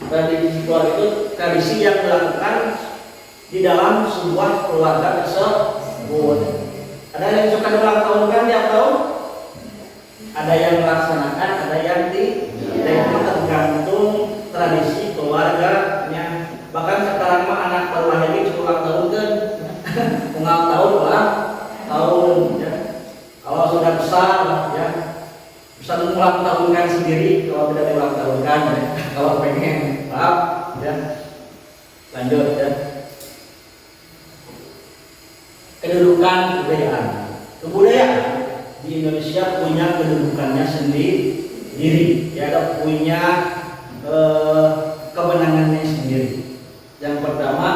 Tradisi keluarga itu tradisi yang dilakukan di dalam sebuah keluarga tersebut. Ada yang suka ulang tahun kan tiap tahun? Ada yang melaksanakan, ada yang tidak, tergantung tradisi keluarganya. Bahkan sekarang mah anak baru lahir ini ulang tahun kan, ulang tahun ulang tahun, ya. Kalau sudah besar, ya, bisa ulang tahunkan sendiri kalau tidak ulang tahunkan, ya. Kalau pengen, maaf, ya. Lanjut, ya. Kedudukan kebudayaan di Indonesia punya kedudukannya sendiri, ya, punya kewenangannya sendiri. Yang pertama,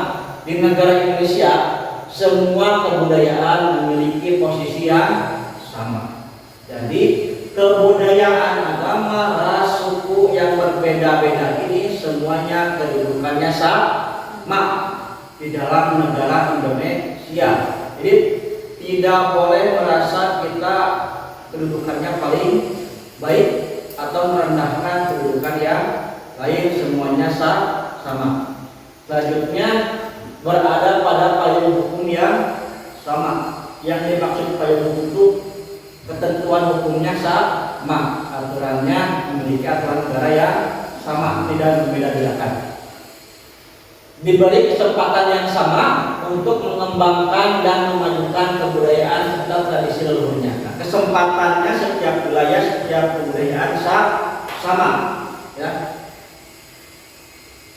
di negara Indonesia semua kebudayaan memiliki posisi yang sama. Jadi kebudayaan agama, ras, suku yang berbeda-beda ini semuanya kedudukannya sama di dalam negara Indonesia. Jadi tidak boleh merasa kita kedudukannya paling baik atau merendahkan kedudukan yang lain, semuanya sama. Selanjutnya berada pada payung hukum yang sama. Yang dimaksud payung hukum itu ketentuan hukumnya sama, aturannya memiliki aturan negara yang sama, tidak membeda-bedakan. Diberi kesempatan yang sama untuk mengembangkan dan memajukan kebudayaan serta tradisi leluhurnya. Nah, kesempatannya setiap wilayah, setiap kebudayaan sama, ya.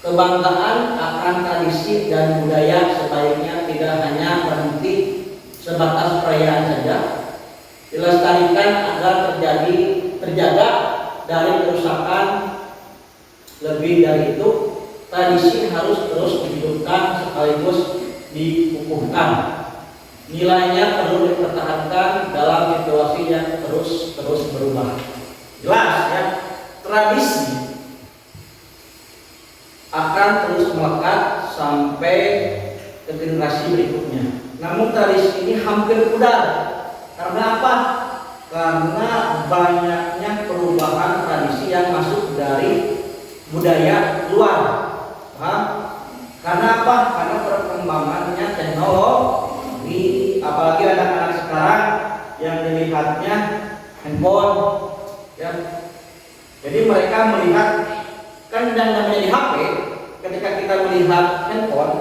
Kebanggaan akan tradisi dan budaya sebaiknya tidak hanya berhenti sebatas perayaan saja, dilestarikan agar terjaga dari kerusakan. Lebih dari itu, tradisi harus terus dihidupkan sekaligus dikukuhkan. Nilainya perlu dipertahankan dalam situasi yang terus berubah. Jelas ya, tradisi akan terus melekat sampai ke generasi berikutnya. Namun tradisi ini hampir pudar. Karena apa? Karena banyaknya perubahan tradisi yang masuk dari budaya luar. Paham? Karena apa? Karena perkembangannya teknologi, apalagi anak-anak sekarang yang dilihatnya handphone, ya. Jadi mereka melihat, kan yang namanya di HP, ketika kita melihat handphone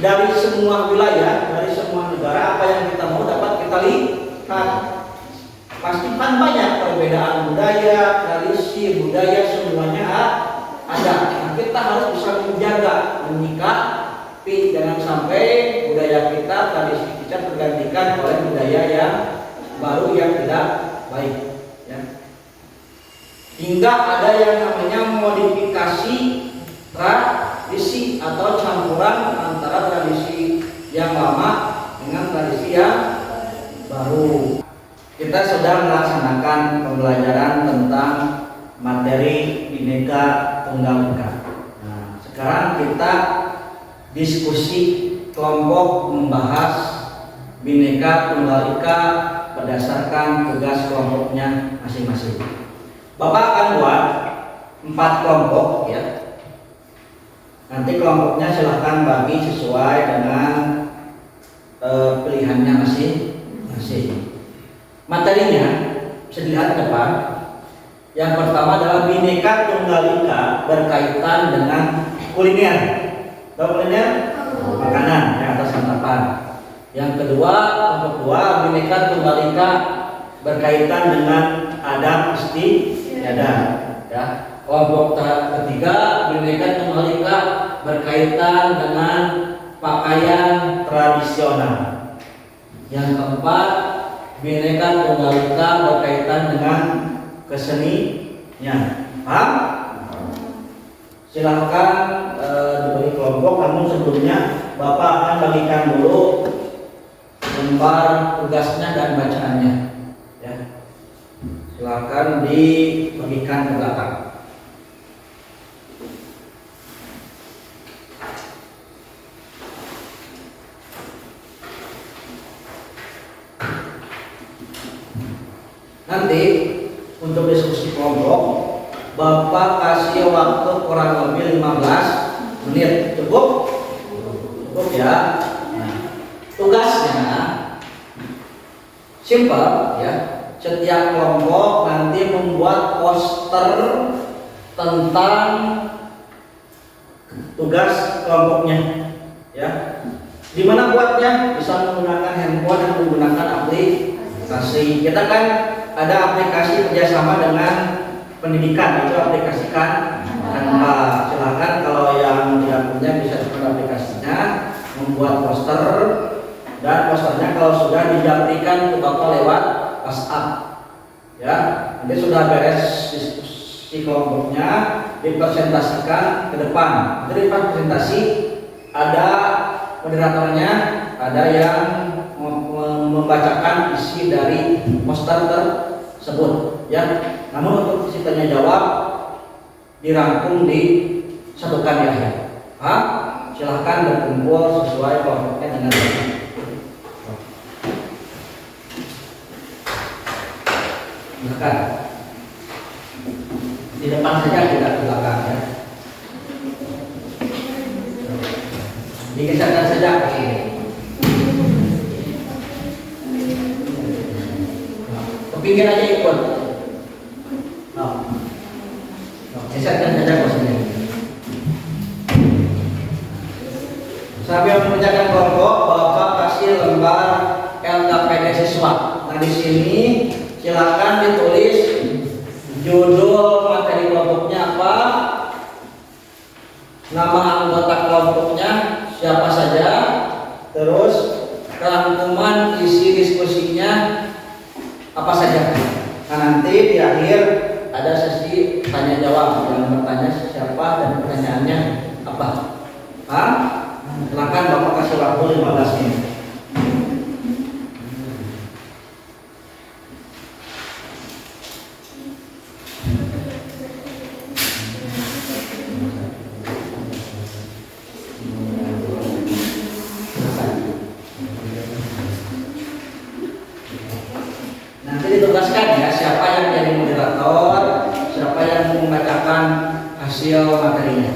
dari semua wilayah, dari semua negara, apa yang kita mau dapat kita lihat. Pasti kan banyak perbedaan budaya, tradisi, budaya semuanya ada. Nah, kita harus bisa menjaga, menyikapi, jangan sampai budaya kita, tradisi kita tergantikan oleh budaya yang baru yang tidak baik. Ya. Hingga ada yang namanya modifikasi tradisi atau campuran antara tradisi yang lama dengan tradisi yang baru. Kita sedang melaksanakan pembelajaran tentang materi Bhinneka Tunggal Ika. Nah, sekarang kita diskusi kelompok membahas Bhinneka Tunggal Ika berdasarkan tugas kelompoknya masing-masing. Bapak akan buat 4 kelompok ya. Nanti kelompoknya silahkan bagi sesuai dengan pilihannya masing-masing. Materinya bisa dilihat ke depan. Yang pertama adalah Bhinneka Tunggal Ika berkaitan dengan kuliner. Tahu kuliner? Makanan yang atas santapan. Yang kedua, kelompok 2 Bhinneka Tunggal Ika berkaitan dengan adat istiadat. Ya. Kelompok ketiga Bhinneka Tunggal Ika berkaitan dengan pakaian tradisional. Yang keempat Bhinneka Tunggal Ika berkaitan dengan kesenian. Paham? Silahkan diberi kelompok. Namun sebelumnya Bapak akan bagikan dulu lembar tugasnya dan bacaannya. Ya. Silahkan dibagikan ke belakang. Nanti untuk diskusi kelompok Bapak kasih waktu kurang lebih 15 menit. Cukup? Cukup ya. Nah, tugasnya simpel ya. Setiap kelompok nanti membuat poster tentang tugas kelompoknya ya. Di mana buatnya? Bisa menggunakan handphone dan menggunakan aplikasi. Kita kan ada aplikasi kerjasama dengan pendidikan, itu aplikasi Canva. Silakan kalau yang tidak punya bisa download aplikasinya, membuat poster, dan posternya kalau sudah didampingikan ke Bapak lewat WhatsApp. Ya, nanti sudah beres diskusi kelompoknya, dipresentasikan ke depan. Nanti di presentasi ada moderatornya, ada yang membacakan isi dari poster tersebut ya. Namun untuk isi tanya jawab dirangkum disatukan di akhir. Silahkan berkumpul sesuai kelompoknya dengan baik. Silahkan di depan saja, tidak di belakang ya. Digeserkan saja ke sini. Ke pinggir aja ikut. Geserkan saja ke sini. Sambil mengerjakan kelompok, Bapak kasih lembar LKPD siswa. Nah di sini silakan ditulis judul materi kelompoknya apa, nama anggota kelompoknya siapa saja, terus rangkuman isi diskusinya apa saja. Nah nanti di akhir ada sesi tanya jawab yang bertanya siapa dan pertanyaannya apa. Silakan Bapak kasih waktu 15 menit. Nanti ditugaskan ya siapa yang jadi moderator, siapa yang membacakan hasil materinya.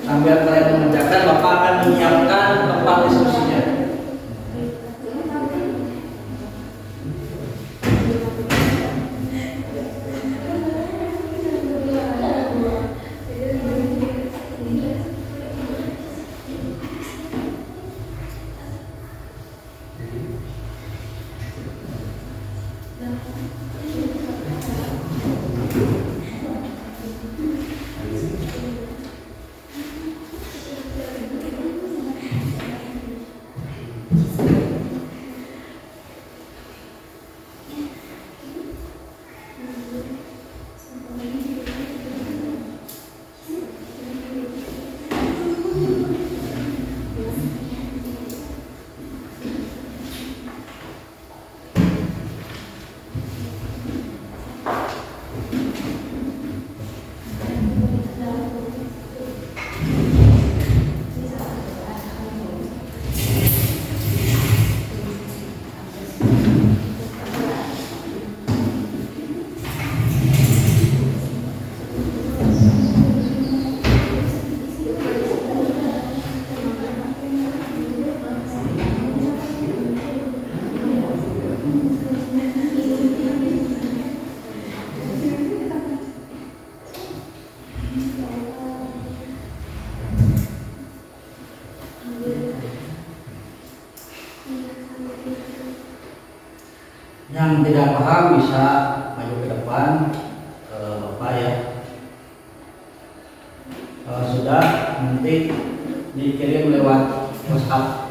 Sambil kalian mengerjakan, Bapak akan menyiapkan tempat diskusinya. Yang tidak paham bisa maju ke depan ke Bapak ya. Kalau sudah nanti dikirim lewat WhatsApp.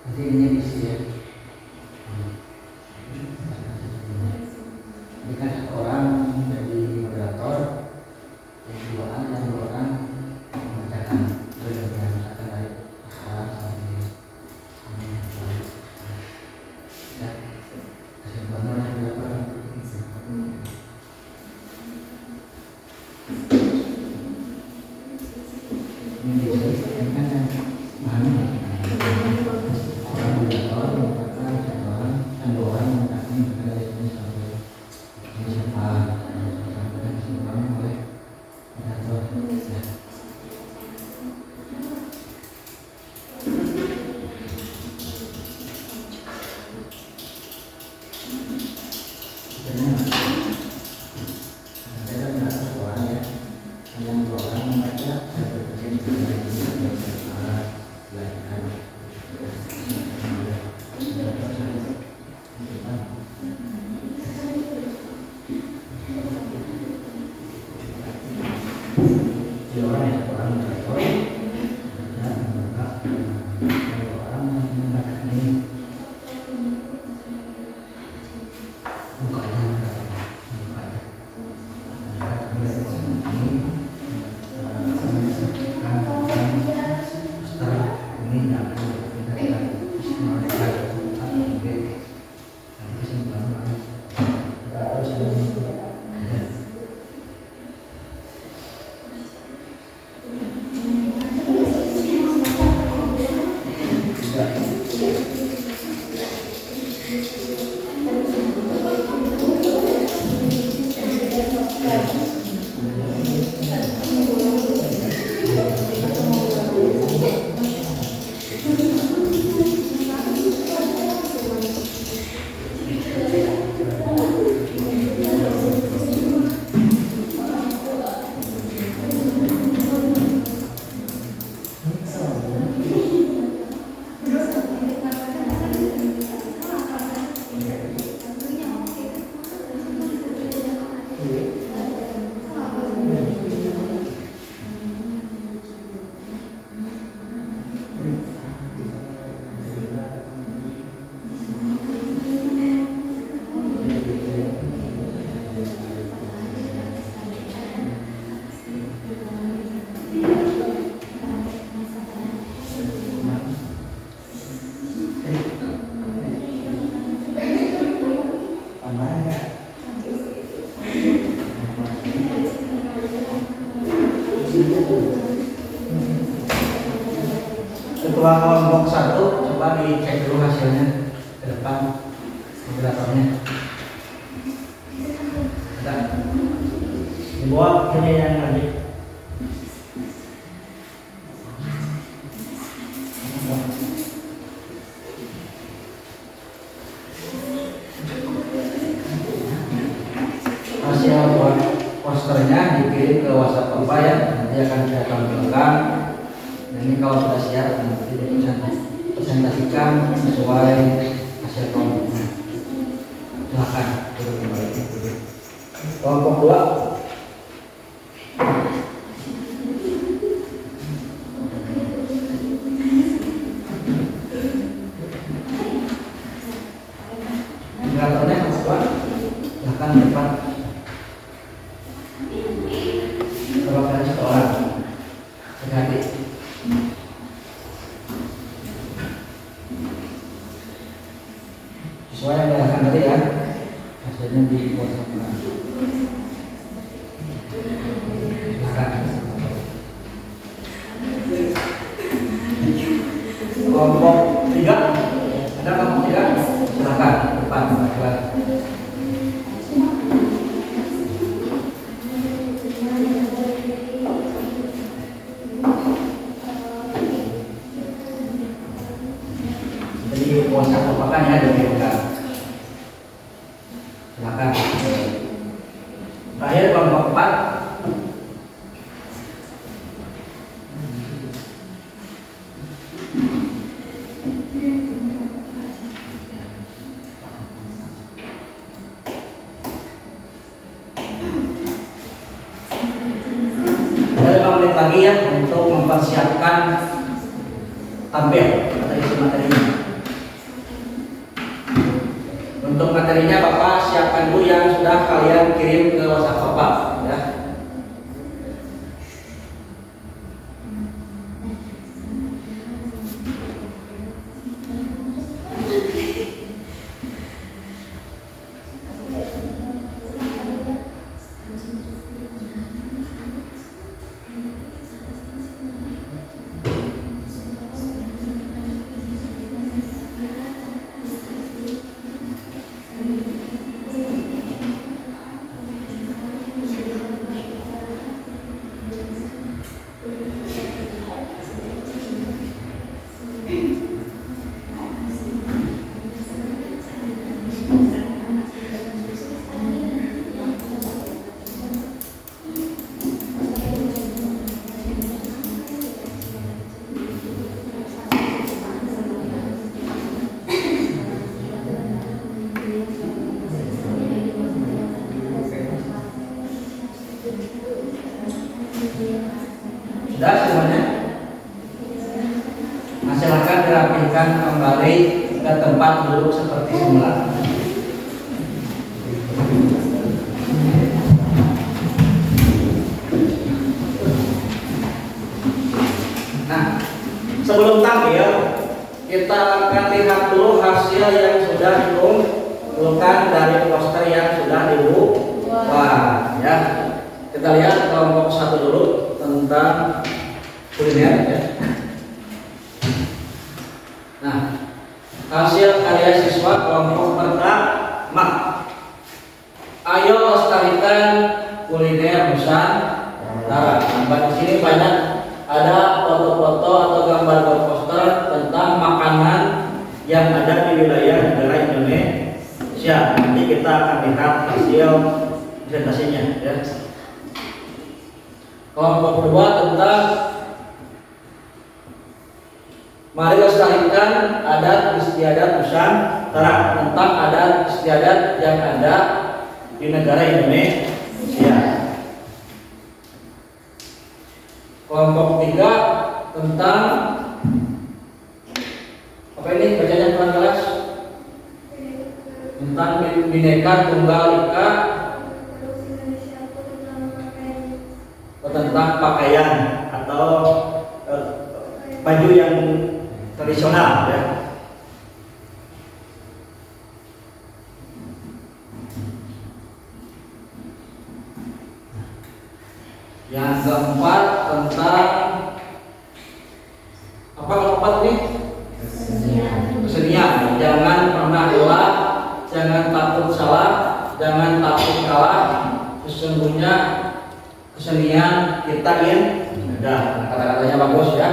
Nanti ini diisi ya. Ini kan satu orang jadi moderator, yang dua orang membacakan berbagai misalkan dari sekarang sampai ya kesimpulannya yang berapa? Ini kan mana? Orang moderator mengatakan Ketua kelompok 1 coba dicek dulu hasilnya ke depan moderatornya. Ada. Dibawa ini yang lagi. Hasil buat posternya dikirim ke WhatsApp Bapak ya, nanti akan saya tampilkan. Nah, ini kalau sudah siap nanti presentasikan sesuai hasil kelompoknya. Silakan duduk kembali. Kelompok 2. Moderatornya kelompok 2. Silakan ke depan. Perwakilan sekolah. Hati-hati. Sesuai yang dilakukan tadi ya, hasilnya di WhatsApp. Kelompok 3, ada kelompok 3? Silakan depan perwakilan. Jadi WhatsApp Bapak ya dikirimkan. Silakan. Terakhir kelompok 4. Ada 5 menit lagi ya untuk mempersiapkan tampil atau isi materinya. Untuk materinya Bapak siapkan dulu yang sudah kalian kirim ke WhatsApp Bapak ya. Sudah semuanya? Nah, silakan dirapikan kembali ke tempat duduk seperti semula. Nah, sebelum tampil kita akan lihat dulu hasil yang sudah dikumpulkan dari poster yang sudah dibuat ya. Kita lihat kelompok 1 dulu tentang kuliner ya. Nah, hasil karya siswa kelompok pertama. Ayo lestarikan kuliner Nusantara. Nah, di sini banyak ada foto-foto atau gambar poster tentang makanan yang ada di wilayah negara Indonesia. Nanti kita akan lihat hasil presentasinya ya. Kelompok 2 tentang mari lestarikan adat istiadat Nusantara, tentang adat istiadat yang ada di negara Indonesia. Kelompok 3 tentang apa ini bacanya kurang jelas, tentang Bhinneka Tunggal Ika, tentang pakaian atau baju yang tradisional ya. Yang keempat tentang apa keempat nih? Kesenian. Jangan pernah lelah, jangan takut salah, jangan takut kalah. Sesungguhnya kesenian kita indah. Kata-katanya bagus ya.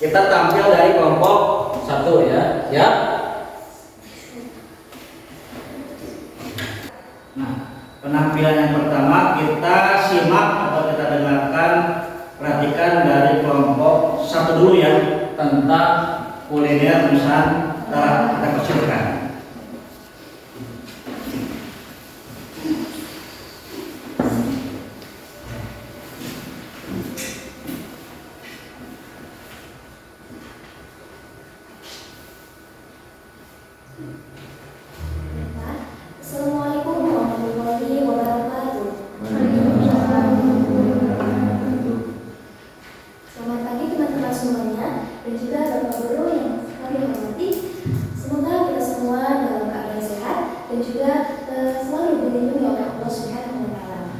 Kita tampil dari kelompok 1 ya. Siap? Nah, penampilan yang pertama kita simak atau kita dengarkan, perhatikan dari kelompok 1 dulu ya, tentang kuliner Nusantara. Kita persilakan. Assalamualaikum warahmatullahi wabarakatuh. Selamat pagi teman-teman semuanya dan juga Bapak Guru yang kami hormati. Semoga kita semua dalam keadaan sehat dan juga selalu dilindungi oleh Allah Subhanahu wa Ta'ala.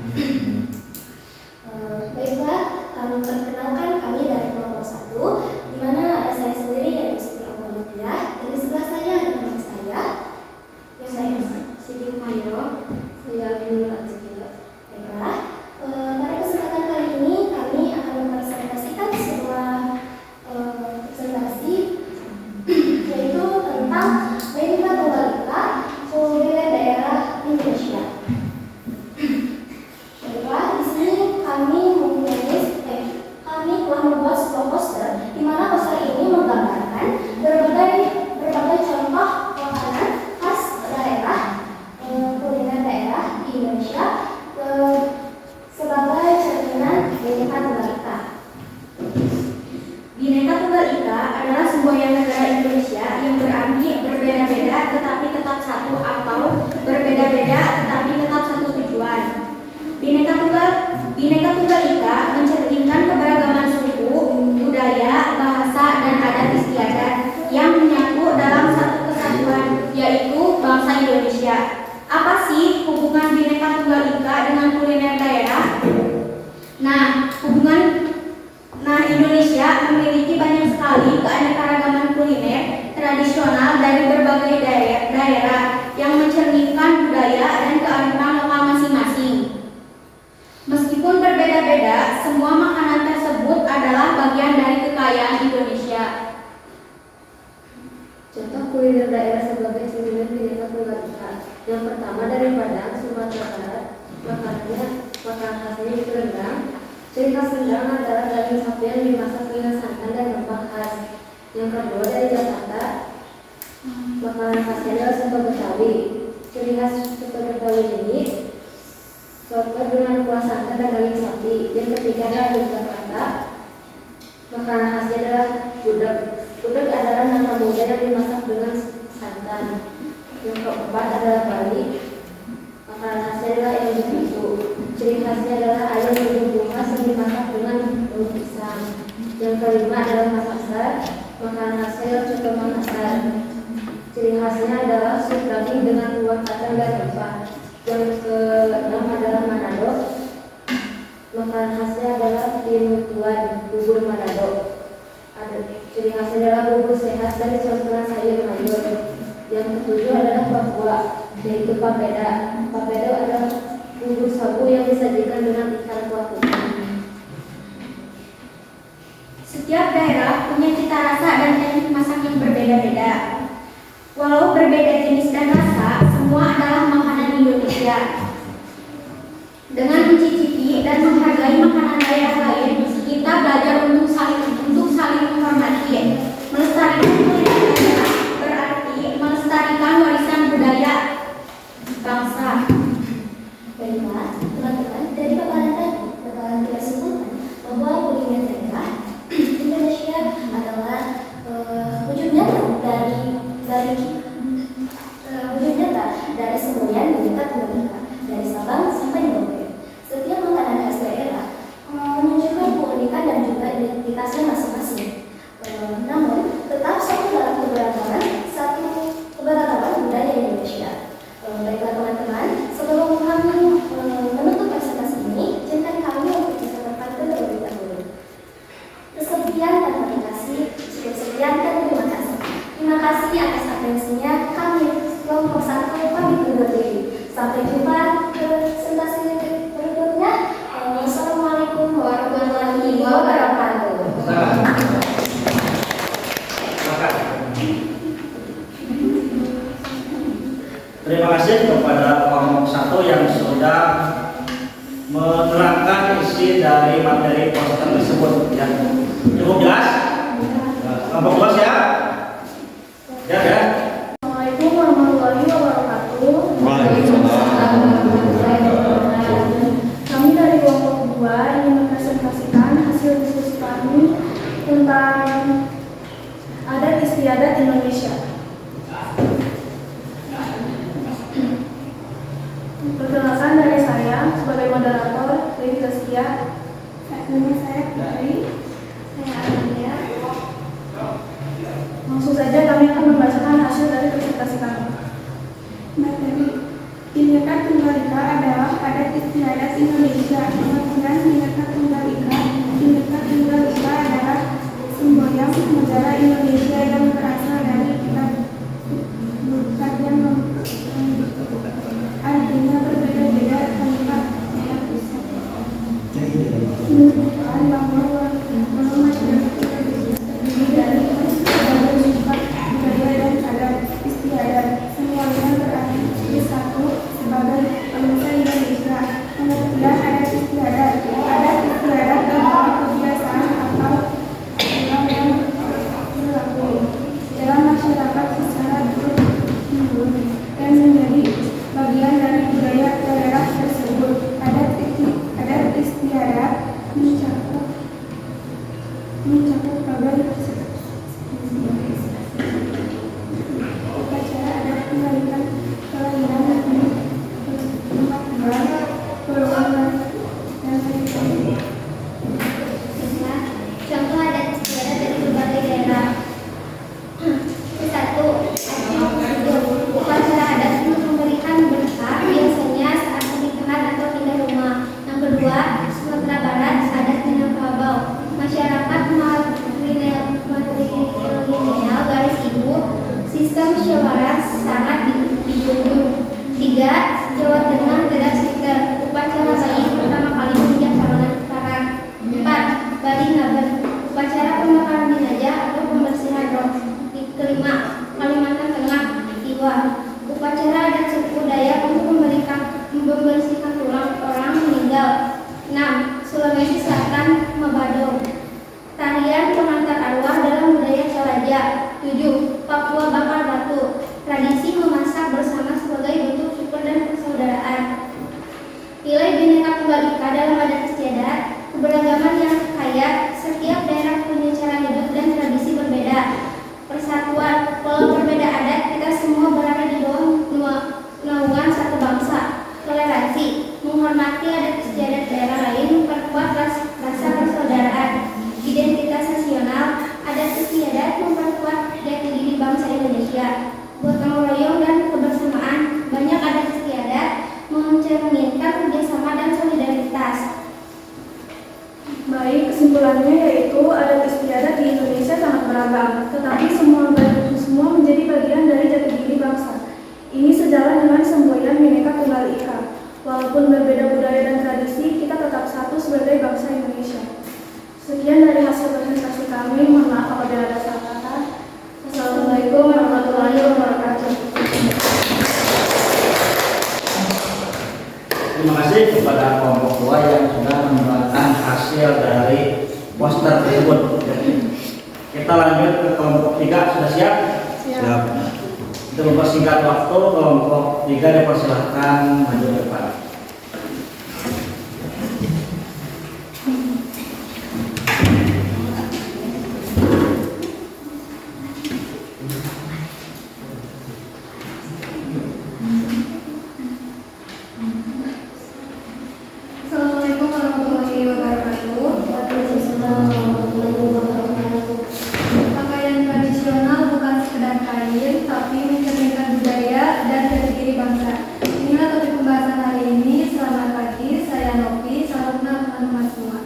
Baiklah, kami perkenalkan kami dari kelompok 1, di mana ada saya sendiri yaitu Siti Aulia, dan di sebelah saya ada teman saya yang saya Siti Mayo, saya Binul Azkila. Baiklah, pada kesempatan kali ini kami akan mempresentasikan sebuah presentasi yaitu tentang Bhinneka Tunggal Ika, kebudayaan daerah Indonesia. Baiklah, di sini kami telah membuat sebuah poster di mana poster ini menggambarkan berbagai contoh makanan khas daerah kuliner daerah di Indonesia sebagai cerminan Bhinneka Tunggal Ika. Bhinneka Tunggal Ika adalah semboyan negara Indonesia yang berarti berbeda-beda tetapi tetap satu, atau berbeda-beda tetapi tetap satu tujuan. Bhinneka Tunggal Ika mencerminkan keberagaman suku, budaya, bahasa, dan adat istiadat yang menyatu dalam satu kesatuan, yaitu bangsa Indonesia. Apa sih hubungan Bhinneka Tunggal Ika dengan kuliner daerah? Indonesia memiliki banyak sekali keanekaragaman kuliner tradisional dari berbagai daerah yang mencerminkan budaya dan kearifan lokal masing-masing. Meskipun berbeda-beda, semua makanan tersebut adalah bagian dari kekayaan Indonesia. Contoh kuliner daerah sebagai cerminan Bhinneka Tunggal Ika. Yang pertama dari Padang, Sumatera Barat, makanan khasnya itu rendang. Ciri khas rendang adalah daging sapi yang dimasak dengan santan dan rempah khas. Yang kedua dari Jakarta, makanan khasnya adalah soto Betawi. Ciri khas soto Betawi ini soto dengan kuah santan dan daging sapi. Yang ketiga adalah Yogyakarta, makanan khasnya adalah gudeg. Gudeg adalah nangka muda yang dimasak dengan santan. Yang keempat adalah Bali, makanan khasnya adalah ayam betutu. Ciri khasnya adalah ayam betutu khas yang dimasak dengan daun pisang. Yang kelima adalah Makassar, makanan khasnya adalah coto Makassar. Ciri khasnya adalah sup daging dengan kuah kacang dan rempah. Yang keenam adalah Manado, makanan khasnya adalah tinutuan, bubur Manado. Ciri khasnya adalah bubur sehat dari campuran sayur mayur. Yang ketujuh adalah Papua, yaitu papeda. Papeda adalah bubur sagu yang disajikan dengan ikan kuah putih. Setiap daerah punya cita rasa dan teknik masak yang berbeda-beda. Walau berbeda jenis dan rasa, semua adalah makanan Indonesia. Dengan mencicipi dan menghargai makanan daerah lain, kita belajar untuk saling menghormati. Melestarikan kuliner daerah berarti melestarikan warisan budaya bangsa. Baiklah, teman-teman, dari paparan tadi, bakalan kita simpulkan bahwa kuliner daerah Indonesia adalah wujud nyata dari semboyan Bhinneka Tunggal Ika, dari Sabang sampai Merauke. Setiap makanan khas daerah menunjukkan keunikan dan juga identitasnya masing-masing. Namun, tetap satu dalam menerangkan isi dari materi poster tersebut ya. Cukup jelas? Kelompok 2 siap? Siap ya? Assalamualaikum warahmatullahi wabarakatuh. Kami dari kelompok 2 ingin mempresentasikan hasil diskusi kami tentang adat istiadat Indonesia. Perkenalkan dari saya sebagai moderator, Lili Zaskia. Nama saya Putri. Saya Amelia. Langsung saja kami akan membacakan hasil dari presentasi kami. Materi Bhinneka Tunggal Ika adalah adat istiadat Indonesia. Pengertian Bhinneka Tunggal Ika. Bhinneka Tunggal Ika adalah semboyan negara Indonesia yang berasal dari kitab bukan yang artinya berbeda-beda tanpa yang bisa menunjukkan bahwa masyarakat terdiri dari berbagai sifat budaya dan adat istiadat. Semuanya berarti satu sebagai bangsa Indonesia. Pengertian adat istiadat. Adat istiadat adalah kebiasaan atau norma yang berlaku dalam masyarakat secara turun-temurun dan menjadi bagian dari budaya daerah tersebut. Adat istiadat mencakup berbagai upacara adat kembalikan kelahiran tempat tinggal berulang dan lain-lain. Contoh adat istiadat dari berbagai daerah. Satu, upacara adat untuk memberikan berkah biasanya saat pernikahan atau pindah rumah. Yang kedua, Sumatera Barat, adat Minangkabau. Masyarakat matrilineal garis ibu, sistem musyawarah sangat dijunjung. Tiga, Jawa Tengah tidak sekitar upacara bayi pertama kali menginjak calon sekarang. Empat, Bali Ngaben, upacara pembakaran jenazah atau pembersihan roh. Kelima, Kalimantan Tengah. Tiga, upacara adat suku Dayak untuk membersihkan tulang orang meninggal. 6. Sulawesi Selatan, Mabado, tarian pengantar arwah dalam budaya Toraja. 7. Papua Bakar Batu, tradisi memasak bersama sebagai bentuk syukur dan persaudaraan. Nilai Bhinneka Tunggal Ika dalam adat istiadat, keberagaman yang kaya, setiap daerah punya cara hidup dan tradisi berbeda. Persatuan, walau berbeda adat, kita semua berada di bawah naungan satu bangsa. Toleransi, menghormati adat istiadat daerah lain, memperkuat rasa persaudaraan. Identitas nasional, adat istiadat memperkuat jati diri bangsa Indonesia. Gotong royong dan kebersamaan, banyak adat istiadat mencerminkan kerjasama dan solidaritas. Baik, kesimpulannya yaitu adat istiadat di Indonesia sangat beragam, tetapi semua menjadi bagian dari jati diri bangsa. Ini sejalan dengan semboyan Bhinneka Tunggal Ika. Walaupun berbeda budaya dan tradisi, kita tetap satu sebagai bangsa Indonesia. Sekian dari hasil presentasi kami. Mohon maaf apabila ada salah kata. Wassalamualaikum warahmatullahi wabarakatuh. Terima kasih kepada kelompok 2 yang sudah menyuarakan hasil dari poster tersebut. Kita lanjut ke kelompok 3. Sudah siap? Siap. Untuk mempersingkat waktu, kelompok 3 dipersilahkan maju ke depan. Assalamualaikum warahmatullahi wabarakatuh. Pakaian tradisional bukan sekedar kain, tapi mencerminkan budaya dan jati diri bangsa. Inilah topik pembahasan hari ini. Selamat pagi, saya Novi. Salam kenal teman-teman semua.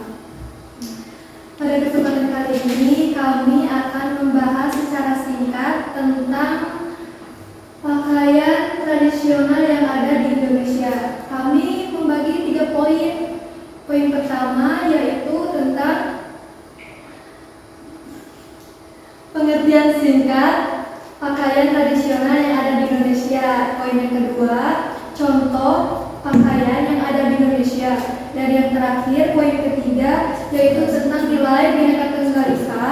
Pada kesempatan kali ini, kami akan membahas secara singkat tentang pakaian tradisional yang ada di Indonesia. Kami membagi 3 poin. Poin pertama yaitu tentang pengertian singkat pakaian tradisional yang ada di Indonesia. Poin yang kedua, contoh pakaian yang Indonesia. Dan yang terakhir, poin ketiga, yaitu tentang nilai Bhinneka Tunggal Ika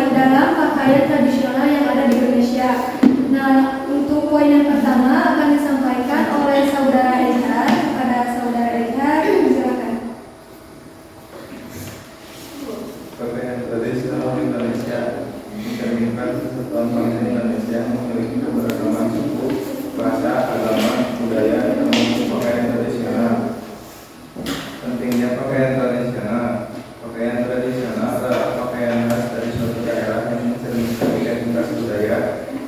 dalam pakaian tradisional yang ada di Indonesia. Nah, untuk poin yang pertama akan disampaikan oleh Saudara Ejar. Kepada Saudara Ejar, silakan. Pakaian tradisional Indonesia mencerminkan kesatuan bangsa Indonesia memiliki keberagaman suku, bahasa, agama, budaya, termasuk pakaian tradisional. Pentingnya pakaian tradisional. Pakaian tradisional adalah pakaian khas dari suatu daerah yang mencerminkan identitas budaya,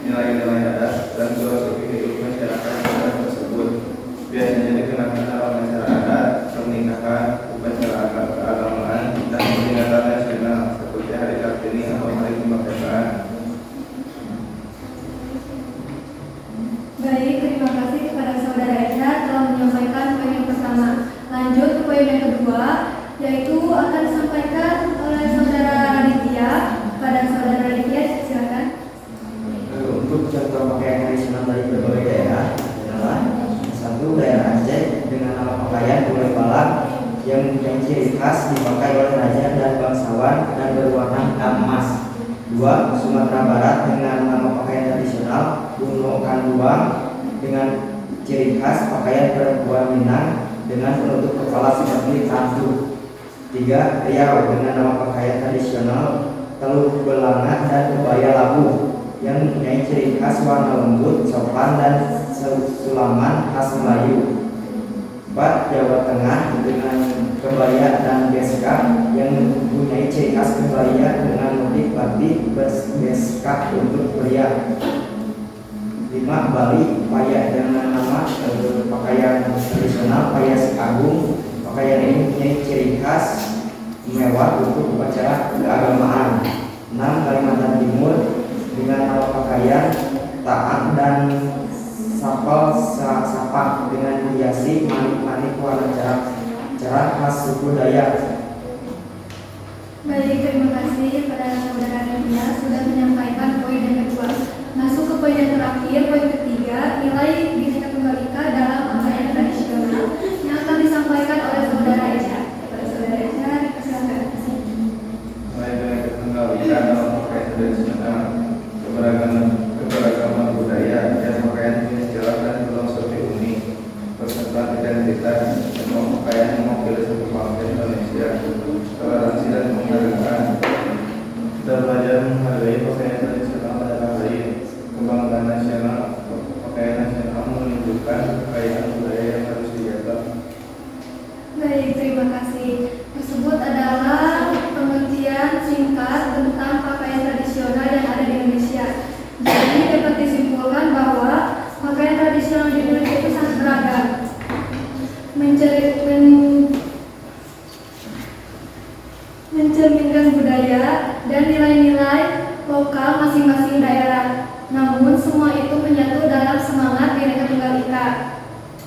nilai-nilai adat, dan filosofi hidup masyarakat daerah tersebut. Biasanya dikenakan dalam acara adat, pernikahan, upacara keagamaan, dan peringatan nasional seperti Hari Kartini atau Hari Kemerdekaan. Baik, terima kasih kepada Saudara Ejar telah menyampaikan poin yang pertama. Lanjut ke poin yang kedua, yaitu akan disampaikan oleh Saudara Aditya. Kepada Saudara Aditya, silakan. Untuk contoh pakaian tradisional dari berbagai daerah adalah satu, daerah Aceh dengan nama pakaian Bulai Balak yang mempunyai ciri khas dipakai oleh raja dan bangsawan dan berwarna emas. Dua, Sumatera Barat dengan nama pakaian tradisional Bungo Kanduang dengan ciri khas pakaian perempuan Minang dengan penutup kepala seperti tantu. Tiga, Riau dengan nama pakaian tradisional Teluk Belangat dan Kebaya Labu yang mempunyai ciri khas warna lembut, sopan, dan sulaman khas Melayu. 4. Jawa Tengah dengan kebaya dan beskap yang mempunyai ciri khas kebaya dengan motif batik beskap untuk pria. 5. Bali, payak dengan nama pakaian tradisional Payak Agung. Pakaian ini mempunyai ciri khas mewah untuk upacara keagamaan. 6. Kalimantan Timur dengan nama pakaian taat dan sapal sapak dengan hiasi manik-manik warna cerah khas suku Dayak. Baik, terima kasih kepada Saudara Aditya sudah menyampaikan poin yang kedua. Masuk ke poin yang terakhir, poin ketiga, nilai Bhinneka Tunggal Ika dalam pakaian tradisional yang akan disampaikan oleh Saudara Ejar. Kepada Saudara Ejar, silakan. Nilai Bhinneka Tunggal Ika dalam pakaian tradisional, keberagaman budaya, dan pakaian punya sejarah dan filosofi unik, persatuan identitas, semua pakaian yang mewakili suku bangsa Indonesia, toleransi dan penghargaan. Kita belajar menghargai pakaian tradisional daerah lain, kebanggaan nasional. Pakaian nasional menunjukkan kekayaan budaya yang harus dijaga. Baik, terima kasih. Tersebut adalah pengertian singkat tentang pakaian tradisional yang ada di Indonesia. Jadi dapat disimpulkan bahwa pakaian tradisional di Indonesia itu sangat beragam, mencerminkan budaya dan nilai-nilai lokal masing-masing daerah. Namun semua itu menyatu dalam semangat Bhinneka Tunggal Ika.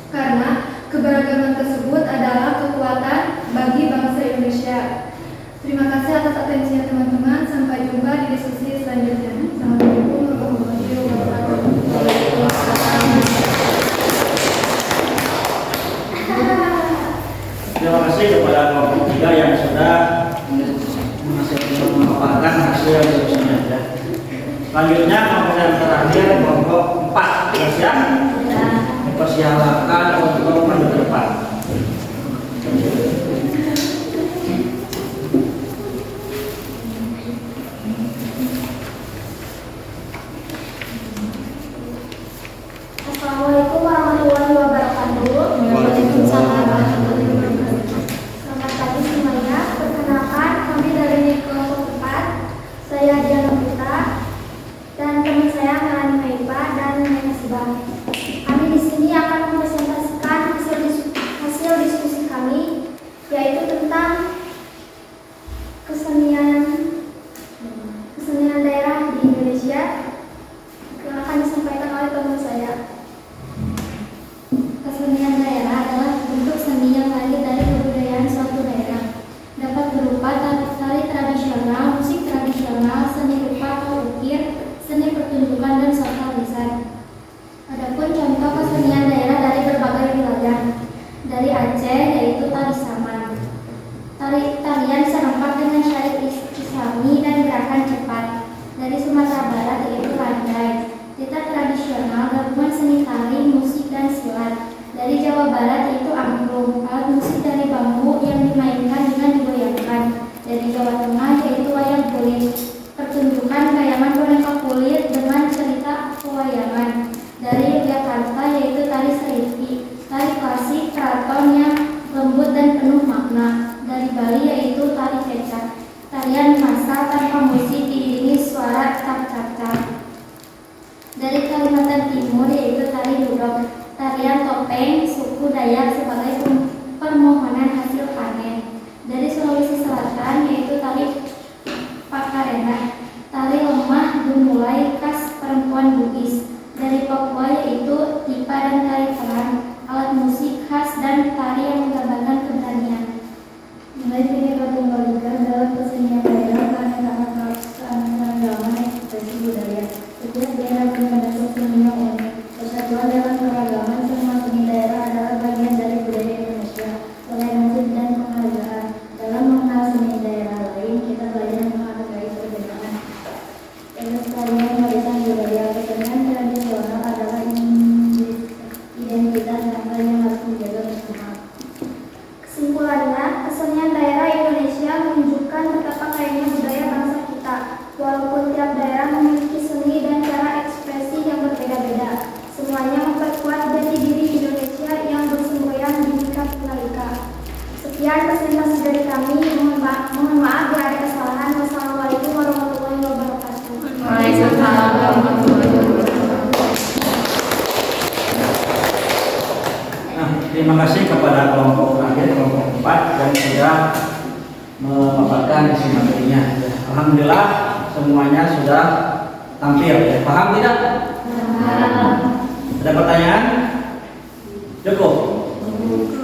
Karena keberagaman tersebut adalah kekuatan bagi bangsa Indonesia. Terima kasih atas atensinya teman-teman. Sampai jumpa di diskusi selanjutnya. Assalamualaikum warahmatullahi wabarakatuh. Terima kasih kepada kelompok 3 yang sudah memaparkan hasil yang selanjutnya. Selanjutnya kelompok yang terakhir, kelompok 4. Siap? Dipersilakan untuk maju ke depan. Assalamualaikum warahmatullahi wabarakatuh. Waalaikumsalam warahmatullahi wabarakatuh. Selamat pagi semuanya. Perkenalkan, kami dari kelompok 4. Saya Diana Putra dan teman saya Melani Maipa dan Nena Subang. Kami di sini akan mempresentasikan hasil diskusi kami, yaitu tentang kesenian daerah di Indonesia yang akan disampaikan oleh teman saya. Kesenian daerah adalah bentuk seni yang lahir dari kebudayaan suatu daerah. Dapat berupa tari tradisional, musik tradisional, seni rupa atau ukir, seni pertunjukan, dan sastra lisan. Adapun contoh kesenian daerah dari berbagai wilayah, dari Aceh yaitu wali saman. Tarian serempak dengan syair islami dan gerakan cepat. Dari Sumatera Barat yaitu landai. Tita tradisional gabungan seni tari, musik, dan silat. Dari Jawa Barat yaitu angklung, alat musik dari bambu yang dimainkan dengan digoyangkan. Dari Jawa Tengah yaitu wayang kulit, pertunjukan bayangan boneka kulit dengan cerita pewayangan. Dari Yogyakarta yaitu tari seriti, tari klasik keraton yang lembut dan penuh makna. Dari Bali yaitu tari kecak, tarian massa tanpa musik diiringi suara cap-cap-cap. Dari Kalimantan Timur yaitu tari dudok, tarian topeng suku Dayak sebagai permohonan hasil panen. Dari Sulawesi Selatan yaitu tari pakarena, tari lemah dimulai khas perempuan Bugis. Dari Papua yaitu tipa dan tari perang, alat musik khas dan tari yang menggambarkan keberanian. Nilai Bhinneka Tunggal Ika dalam kesenian daerah keanekaragaman ekspresi budaya. Setiap daerah punya dasar seni yang unik. Persatuan dalam keragaman semua seni daerah adalah bagian dari budaya Indonesia. Toleransi dan penghargaan. Dalam mengenal seni daerah lain, kita belajar menghargai perbedaan. Pelestarian warisan budaya. Kesenian tradisional adalah identitas bangsa yang harus dijaga bersama. Kesimpulannya, kesenian daerah Indonesia menunjukkan betapa kayanya budaya bangsa kita. Walaupun tiap daerah memiliki seni dan cara ekspresi yang berbeda-beda, semuanya memperkuat jati diri Indonesia yang bersemboyan di Bhinneka Tunggal Ika. Sekian presentasi dari kami. Mohon maaf bila ada kesalahan. Wassalamualaikum warahmatullahi wabarakatuh. Waalaikumsalam warahmatullahi wabarakatuh. Nah, terima kasih kepada kelompok terakhir, kelompok 4 yang sudah memaparkan isi materinya. Alhamdulillah semuanya sudah tampil. Paham tidak? Ada pertanyaan? Cukup?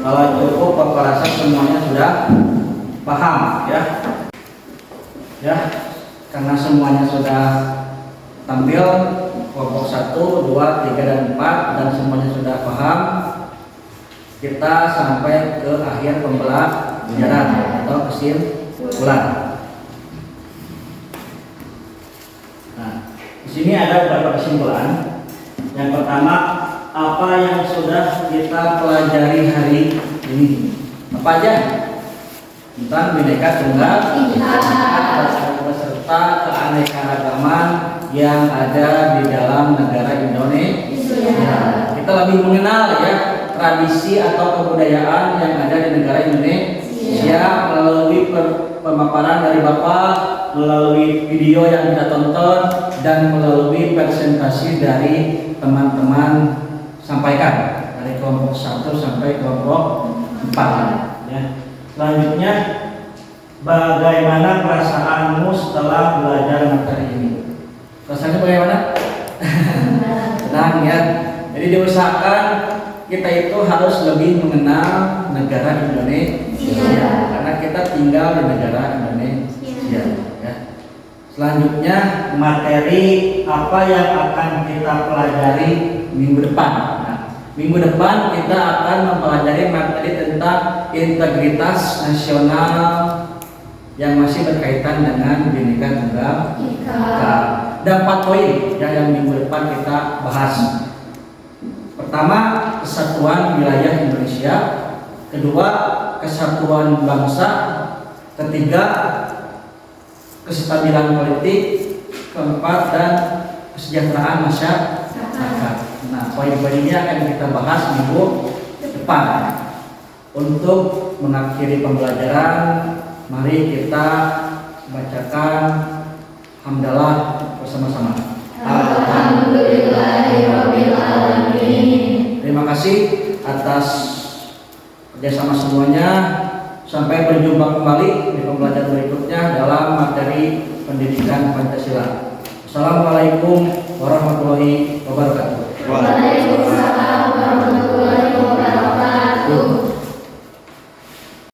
Kalau cukup, Bapak rasa semuanya sudah paham ya. Ya, karena semuanya sudah tampil, kelompok 1, 2, 3, dan 4 dan semuanya sudah paham, kita sampai ke akhir pembelajaran atau kesimpulan. Nah, di sini ada beberapa kesimpulan. Yang pertama, apa yang sudah kita pelajari hari ini? Apa aja? Tentang Bhinneka Tunggal Ika beserta keanekaragaman yang ada di dalam negara Indonesia. Kita lebih mengenal ya tradisi atau kebudayaan yang ada di negara Indonesia melalui pemaparan dari Bapak, melalui video yang kita tonton, dan melalui presentasi dari teman-teman sampaikan dari kelompok 1 sampai kelompok 4 ya. Selanjutnya, bagaimana perasaanmu setelah belajar materi ini? Rasanya bagaimana? Tenang ya. Jadi diusahakan kita itu harus lebih mengenal negara Indonesia karena kita tinggal di negara Indonesia ya. Selanjutnya, materi apa yang akan kita pelajari minggu depan? Nah, minggu depan kita akan mempelajari materi tentang integritas nasional yang masih berkaitan dengan Bhinneka Tunggal Ika. Ada 4 poin yang minggu depan kita bahas. Pertama, kesatuan wilayah Indonesia. Kedua, kesatuan bangsa. Ketiga, kestabilan politik. Keempat, dan kesejahteraan masyarakat. Nah, poin-poin ini akan kita bahas minggu depan. Untuk mengakhiri pembelajaran, mari kita bacakan hamdalah bersama-sama. Alhamdulillahirabbil alamin. Terima kasih atas kerjasama semuanya. Sampai berjumpa kembali di pembelajaran berikutnya dalam materi pendidikan Pancasila. Assalamualaikum warahmatullahi wabarakatuh. Waalaikumsalam.